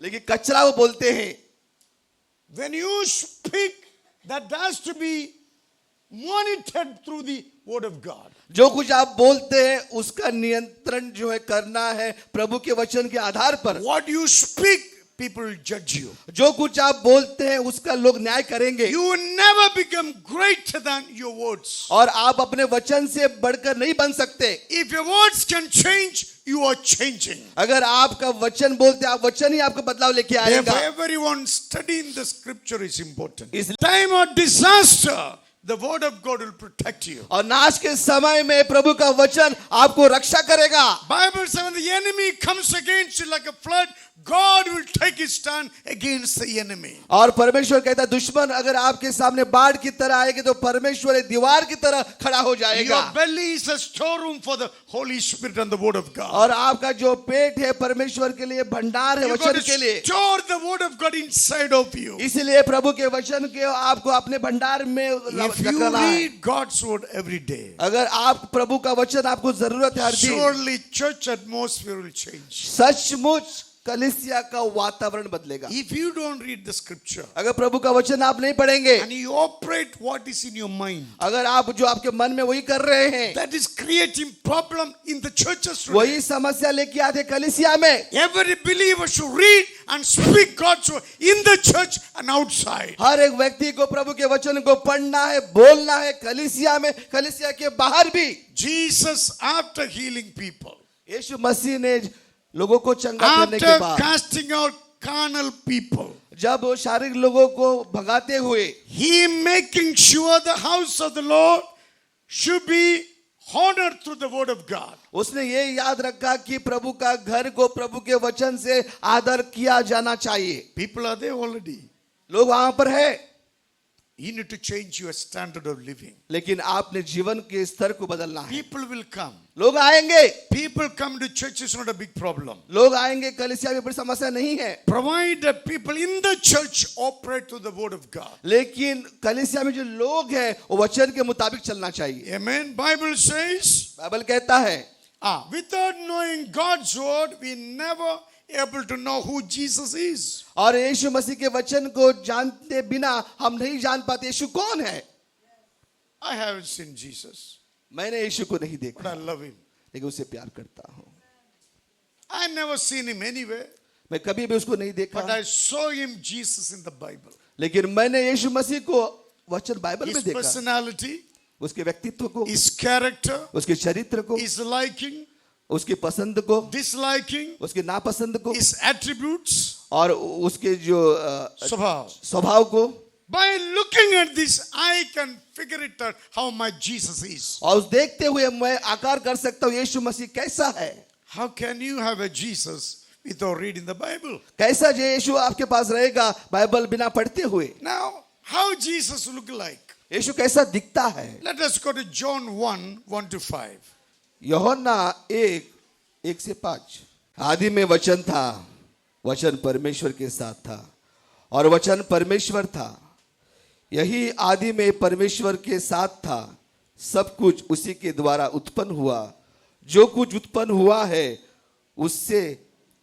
लेकिन कचरा वो बोलते हैं। When you speak, that has to be monitored through the word of God. जो कुछ आप बोलते हैं उसका नियंत्रण जो है करना है प्रभु के वचन के आधार पर। What you speak, people will judge you. जो कुछ आप बोलते हैं उसका लोग न्याय करेंगे। You will never become greater than your words. और आप अपने वचन से बढ़कर नहीं बन सकते। If your words can change, you are changing. अगर आपका वचन बोलते आप वचन ही आपको बदलाव लेके आएगा। Therefore, everyone studying the scripture is important. इस Time of disaster, the word of God will protect you. और नाश के समय में प्रभु का वचन आपको रक्षा करेगा। Bible says when the enemy comes against you like a flood, God will take his stand against the enemy. और परमेश्वर कहता है दुश्मन अगर आपके सामने बाढ़ की तरह आएगी तो परमेश्वर एक दीवार की तरह खड़ा हो जाएगा। Your belly is a storeroom for the Holy Spirit and the word of God. और आपका जो पेट है परमेश्वर के लिए भंडार है You got वचन to के लिए। store the word of God inside of you. इसलिए प्रभु के वचन के आपको अपने भंडार में If you रखना है। read God's word every day, अगर आप प्रभु का वचन आपको जरूरत है हर दिन, surely church atmosphere will change. सचमुच कलीसिया का वातावरण बदलेगा। If you don't read the scripture अगर प्रभु का वचन आप नहीं पढ़ेंगे, and you operate what is in your mind, अगर आप जो आपके मन में वही कर रहे हैं, that is creating problem in the churches today. वही समस्या लेके आते कलीसिया में। Every believer should read and speak God's word in the church and outside. हर एक व्यक्ति को प्रभु के वचन को पढ़ना है, बोलना है, कलीसिया में, कलीसिया के बाहर भी। Jesus, after healing people, यीशु मसीह ने लोगों को चंगा करने के after बाद, casting out carnal people, जब वो शारीरिक लोगों को भगाते हुए, he making sure the house of the Lord should be honored through the word of God. उसने ये याद रखा कि प्रभु का घर को प्रभु के वचन से आदर किया जाना चाहिए। People are there already. लोग वहां पर है, You need to change your standard of living. लेकिन आपने जीवन के स्तर को बदलना है। People will come. लोग आएंगे, People come to church is not a big problem. लोग आएंगे, कलीसिया में बड़ी समस्या नहीं है। Provide the people in the church operate to the word of God. लेकिन कलीसिया में जो लोग हैं वो वचन के मुताबिक चलना चाहिए। Amen. Bible says, बाइबल कहता है Without knowing God's word, we never able to know who Jesus is. और यीशु मसीह के वचन को जानते बिना हम नहीं जान पाते यीशु कौन है। I haven't seen Jesus, मैंने यीशु को नहीं but I देखा, love him. लेकिन उसे प्यार करता हूँ। I never seen him anywhere, मैं कभी भी उसको नहीं देखा, but I saw him, Jesus, in the Bible. लेकिन मैंने यीशु मसीह को वचन बाइबल में His देखा, personality, उसके व्यक्तित्व को, his character, उसके चरित्र को, his liking, उसकी पसंद को, disliking, उसके नापसंद को, his attributes, और उसके जो स्वभाव. स्वभाव को। By looking at this, I can figure it out how my Jesus is. और उस देखते हुए मैं आकार कर सकता हूँ यीशु मसीह कैसा है। How can you have a Jesus without reading the Bible? कैसा जो यीशु आपके पास रहेगा बाइबल बिना पढ़ते हुए। Now, how Jesus look like? यीशु कैसा दिखता है। Let us go to John 1:1-5. यूहन्ना 1:1-5। आदि में वचन था, वचन परमेश्वर के साथ था और वचन परमेश्वर था। यही आदि में परमेश्वर के साथ था। सब कुछ उसी के द्वारा उत्पन्न हुआ। जो कुछ उत्पन्न हुआ है उससे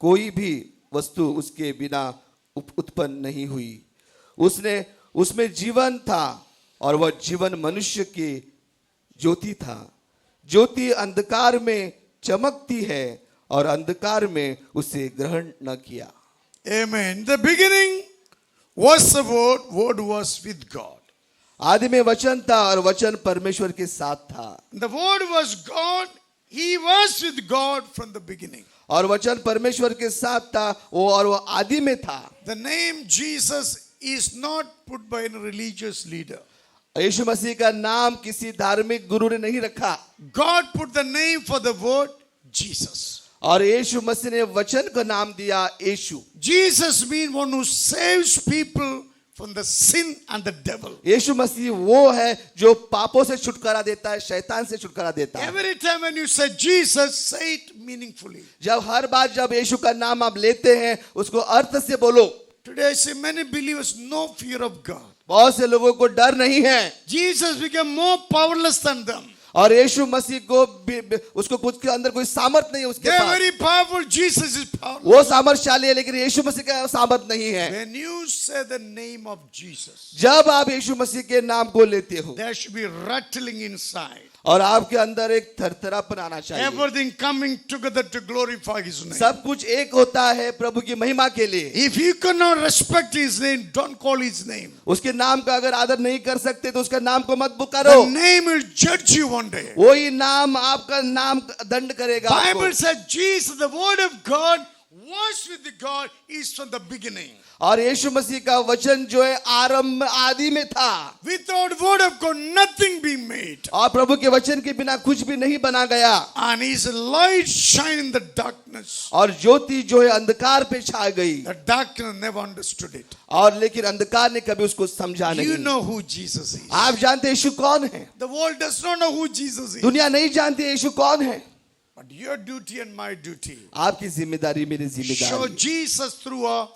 कोई भी वस्तु उसके बिना उत्पन्न नहीं हुई। उसमें जीवन था और वह जीवन मनुष्य की ज्योति था। ज्योति अंधकार में चमकती है और अंधकार में उसे ग्रहण न किया। Amen. In the beginning was the word, word was with God. आदि में वचन था और वचन परमेश्वर के साथ था। The word was God. He was with God from the beginning. और वचन परमेश्वर के साथ था वो आदि में था। The name Jesus is not put by a religious leader. यीशु मसीह का नाम किसी धार्मिक गुरु ने नहीं रखा। God put the name for the word Jesus. और यीशु मसीह ने वचन का नाम दिया यीशु। Jesus means one who saves people from the sin and the devil. यीशु मसीह वो है जो पापों से छुटकारा देता है, शैतान से छुटकारा देता है। Every time when you say Jesus, say it meaningfully. जब हर बार जब यीशु का नाम आप लेते हैं उसको अर्थ से बोलो। Today I see many believers no fear of God. बहुत से लोगों को डर नहीं है। Jesus became more powerless than them. और यीशु मसीह को उसको कुछ के अंदर कोई सामर्थ नहीं है उसके They are pass. very powerful. Jesus is powerful. वो सामर्थशाली है लेकिन यीशु मसीह का सामर्थ नहीं है। When you say the name of Jesus, जब आप यीशु मसीह के नाम को लेते हो there should be rattling inside. और आपके अंदर एक थरथरापन आना चाहिए। Everything coming together to glorify His name. सब कुछ एक होता है प्रभु की महिमा के लिए। If you cannot respect His name, don't call His name. उसके नाम का अगर आदर नहीं कर सकते तो उसका नाम को मत The Pukaro. name will judge you one day. वही नाम आपका नाम दंड करेगा आपको। Bible said Jesus, the word of God, was with God, is from the beginning. और यीशु मसीह का वचन जो है आरंभ आदि में था। Without word of God, nothing be made. और प्रभु के वचन के बिना कुछ भी नहीं बना गया। And His light shine in the darkness. और ज्योति जो है अंधकार पे छा गई। The darkness never understood it. और लेकिन अंधकार ने कभी उसको समझा You नहीं। know who Jesus is. आप जानते हैं यीशु कौन है? The world does not know who Jesus is. दुनिया नहीं जानती यीशु कौन है। But your duty and my duty, आपकी जिम्मेदारी मेरी show जिम्मेदारी Jesus through a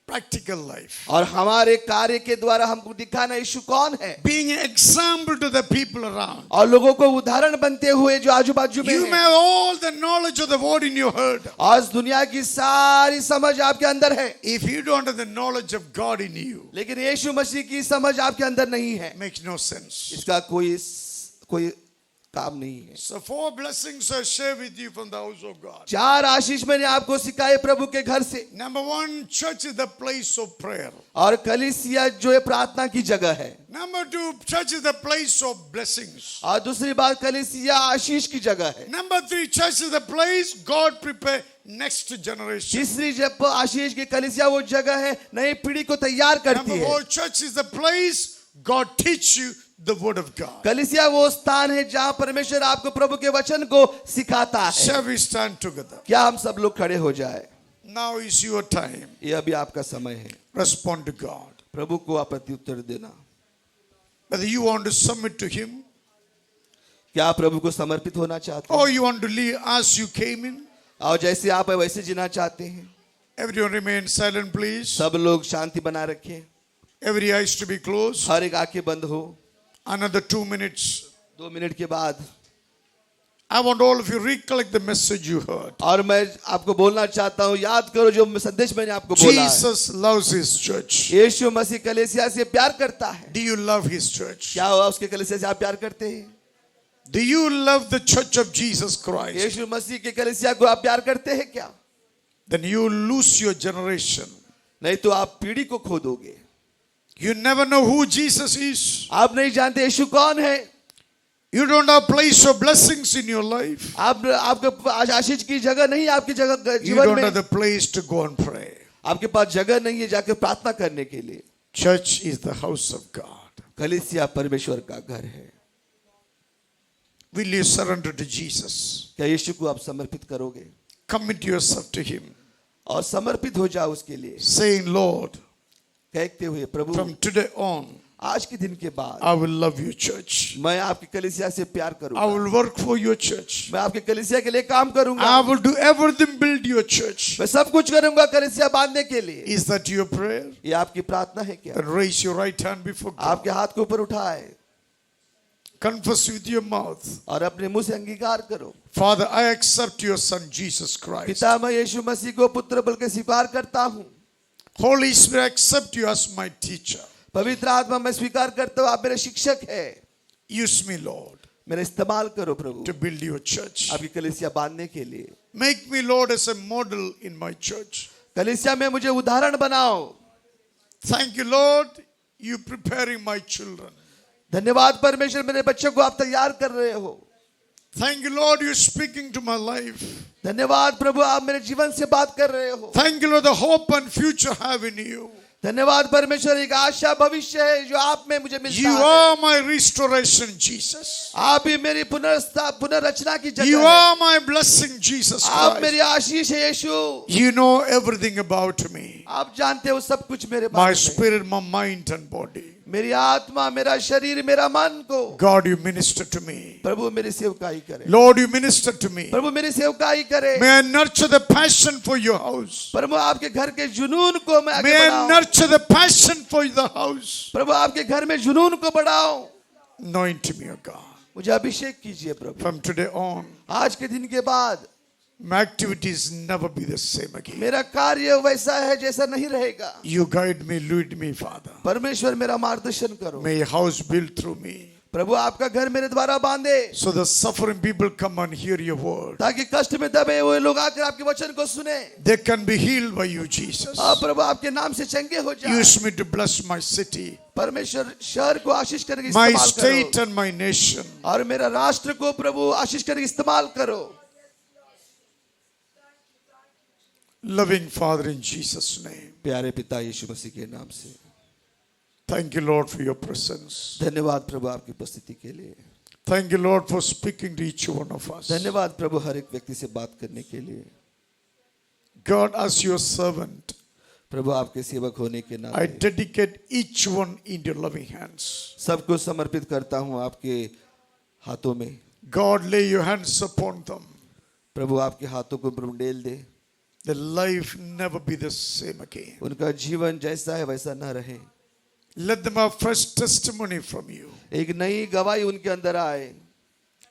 practical life. और हमारे कार्य के द्वारा हमको दिखाना यीशु कौन है। Being an example to the people around. और लोगों को उदाहरण बनते हुए जो आजू बाजू में You may हैं। have all the knowledge of the word in your heart. आज दुनिया की सारी समझ आपके अंदर है If you don't have the knowledge of God in you, लेकिन यीशु मसीह की समझ आपके अंदर नहीं है। makes no sense. इसका कोई काम नहीं है। So 4 blessings I share with you from the house of God. 4 आशीष मैंने आपको सिखाए प्रभु के घर से। Number 1, church is the place of prayer. और कलीसिया जो है प्रार्थना की जगह है। Number 2, church is the place of blessings. और दूसरी बात कलीसिया आशीष की जगह है। Number 3, church is the place God prepare next generation. तीसरी जब आशीष की कलीसिया वो जगह है नई पीढ़ी को तैयार करती Number है। 4, church is the place God teach you the word of God. कलीसिया वो स्थान है जहां परमेश्वर आपको प्रभु के वचन को सिखाता है। Shall we stand together? क्या हम सब लोग खड़े हो जाए? Now is your time. ये अभी आपका समय है। Respond to God. प्रभु को आप प्रत्युत्तर देना। Whether you want to submit to Him क्या आप प्रभु को समर्पित होना चाहते or हैं? you want to live as you came in. और जैसे आप है वैसे जीना चाहते हैं? Everyone remain silent, please. सब लोग शांति बनाए रखें। Every eyes to be closed. हर एक आंखें बंद हो। Another 2 minutes. 2 मिनट के बाद I want all of you recollect the message you heard. और मैं आपको बोलना चाहता हूँ, याद करो जो संदेश मैंने आपको बोला है। Jesus loves his church. यीशु मसीह कलीसिया से प्यार करता है। Do you love his church? क्या हुआ उसके कलीसिया से आप प्यार करते हैं? Do you love the church of Jesus Christ? यीशु मसीह के कलीसिया को आप प्यार करते हैं क्या? Then you lose your generation. नहीं तो आप पीढ़ी को खो दोगे। You never know who Jesus is. आप नहीं जानते यीशु कौन है। You don't have place of blessings in your life. आपके आशीष की जगह नहीं, आपकी जगह You जीवन don't में have the place to go and pray. आपके पास जगह नहीं है जाके प्रार्थना करने के लिए। Church is the house of God. कलीसिया परमेश्वर का घर है। Will you surrender to Jesus? क्या यीशु को आप समर्पित करोगे? Commit yourself to him. और समर्पित हो जाओ उसके लिए, Saying, Lord, कहते हुए प्रभु from today on, आज के दिन के बाद I will love your church. मैं आपकी कलीसिया से प्यार I करूंगा। will work for your church. मैं आपके कलीसिया के लिए काम करूंगा। I will do everything build your church. मैं सब कुछ करूंगा कलीसिया बांधने के लिए। Is that your prayer? ये आपकी प्रार्थना है क्या? Then raise your right hand before God. आपके हाथ के ऊपर उठाए Confess with your mouth. और अपने मुंह से अंगीकार करो। Father, I accept your son Jesus Christ. पिता, मैं यीशु मसीह को पुत्र बोल के स्वीकार करता हूँ। Holy Spirit, I accept you as my teacher. पवित्र आत्मा, मैं स्वीकार करता हूँ आप मेरे शिक्षक हैं। Use me, Lord, मेरा इस्तेमाल करो प्रभु to build your church. आपकी कलीसिया बांधने के लिए। Make me, Lord, as a model in my church. कलीसिया में मुझे उदाहरण बनाओ। Thank you, Lord, you preparing my children. धन्यवाद परमेश्वर, मेरे बच्चों को आप तैयार कर रहे हो। Thank you, Lord, you're speaking to my life. धन्यवाद प्रभु, आप मेरे जीवन से बात कर रहे हो। Thank you, Lord, the hope and future I have in you. धन्यवाद परमेश्वर, एक आशा भविष्य है जो आप में मुझे मिलता You है। are my restoration, Jesus. आप ही मेरी पुनर्रचना की You जगह are है। my blessing, Jesus आप मेरी Christ. आशीष है यीशु। You know everything about me. आप जानते हो सब कुछ मेरे My बारे में। spirit, my mind and body. मेरी आत्मा, मेरा शरीर, मेरा मन को God, you minister to me. प्रभु मेरी सेवकाई करे। Lord, you minister to me. प्रभु मेरी सेवकाई करे। May I nurture the passion for your house. प्रभु आपके घर के जुनून को मैं आगे May I बढ़ाऊं। nurture the passion for the house. प्रभु आपके घर में जुनून को बढ़ाओ। Anoint me, O God. मुझे अभिषेक कीजिए प्रभु। From today on, आज के दिन के बाद my activities never be the same again. मेरा कार्य वैसा है जैसा नहीं रहेगा। You guide me, lead me, Father. परमेश्वर मेरा मार्गदर्शन करो। May your house build through me. प्रभु आपका घर मेरे द्वारा बांधे, So the suffering people come and hear your word. ताकि कष्ट में दबे हुए लोग आकर आपके वचन को सुने। They can be healed by you, Jesus. आप प्रभु आपके नाम से चंगे हो जाए। Use me to bless my city, परमेश्वर शहर को आशीष करने की my इस्तेमाल state करो and my nation. और मेरा राष्ट्र को प्रभु आशीष करने की इस्तेमाल करो। Loving Father, in Jesus' name. प्यारे पिता यीशु मसीह के नाम से Thank you, Lord, for your presence. धन्यवाद प्रभु आपकी उपस्थिति के लिए। Thank you, Lord, for speaking to each one of us. धन्यवाद प्रभु हर एक व्यक्ति से बात करने के लिए। God, as your servant, प्रभु आपके सेवक होने के I नाते dedicate each one in your loving hands. सबको समर्पित करता हूँ आपके हाथों में। God, lay your hands upon them. प्रभु आपके हाथों को प्रभु डेल दे। Their life never be the same again. उनका जीवन जैसा है वैसा न रहे। Let them have fresh testimony from you. एक नई गवाही उनके अंदर आए।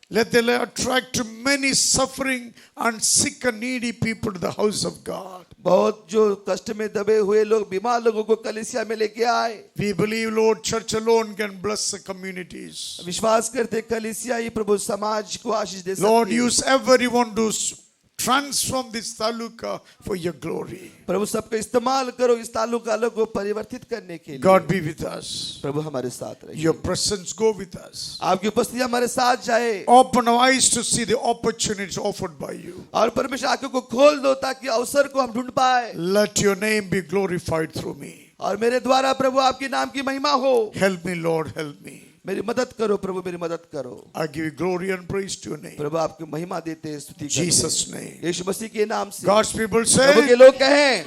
Let them attract many suffering and sick and needy people to the house of God. बहुत जो कष्ट में दबे हुए लोग, बीमार लोगों को कलीसिया में लेके आए। We believe, Lord, church alone can bless the communities. विश्वास करते कलीसिया ही प्रभु समाज को आशीष दे Lord, सकती है। use everyone to transform this taluka for your glory. प्रभु सबका इस्तेमाल करो इस तालुका को परिवर्तित करने के लिए। God, be with us. प्रभु हमारे साथ रहिए। Your presence go with us. आपकी उपस्थिति हमारे साथ जाए Open our eyes to see the opportunities offered by you. और परमेश्वर आंखों को खोल दो ताकि अवसर को हम ढूंढ पाए Let your name be glorified through me. और मेरे द्वारा प्रभु आपके नाम की महिमा हो। Help me, Lord, help me. मेरी मदद करो प्रभु, मेरी मदद करो। I give you glory and praise to your name. प्रभु आपकी महिमा देते हैं, स्तुति करते हैं। Jesus' name. यीशु मसीह के नाम से God's people प्रभु के say, लोग कहें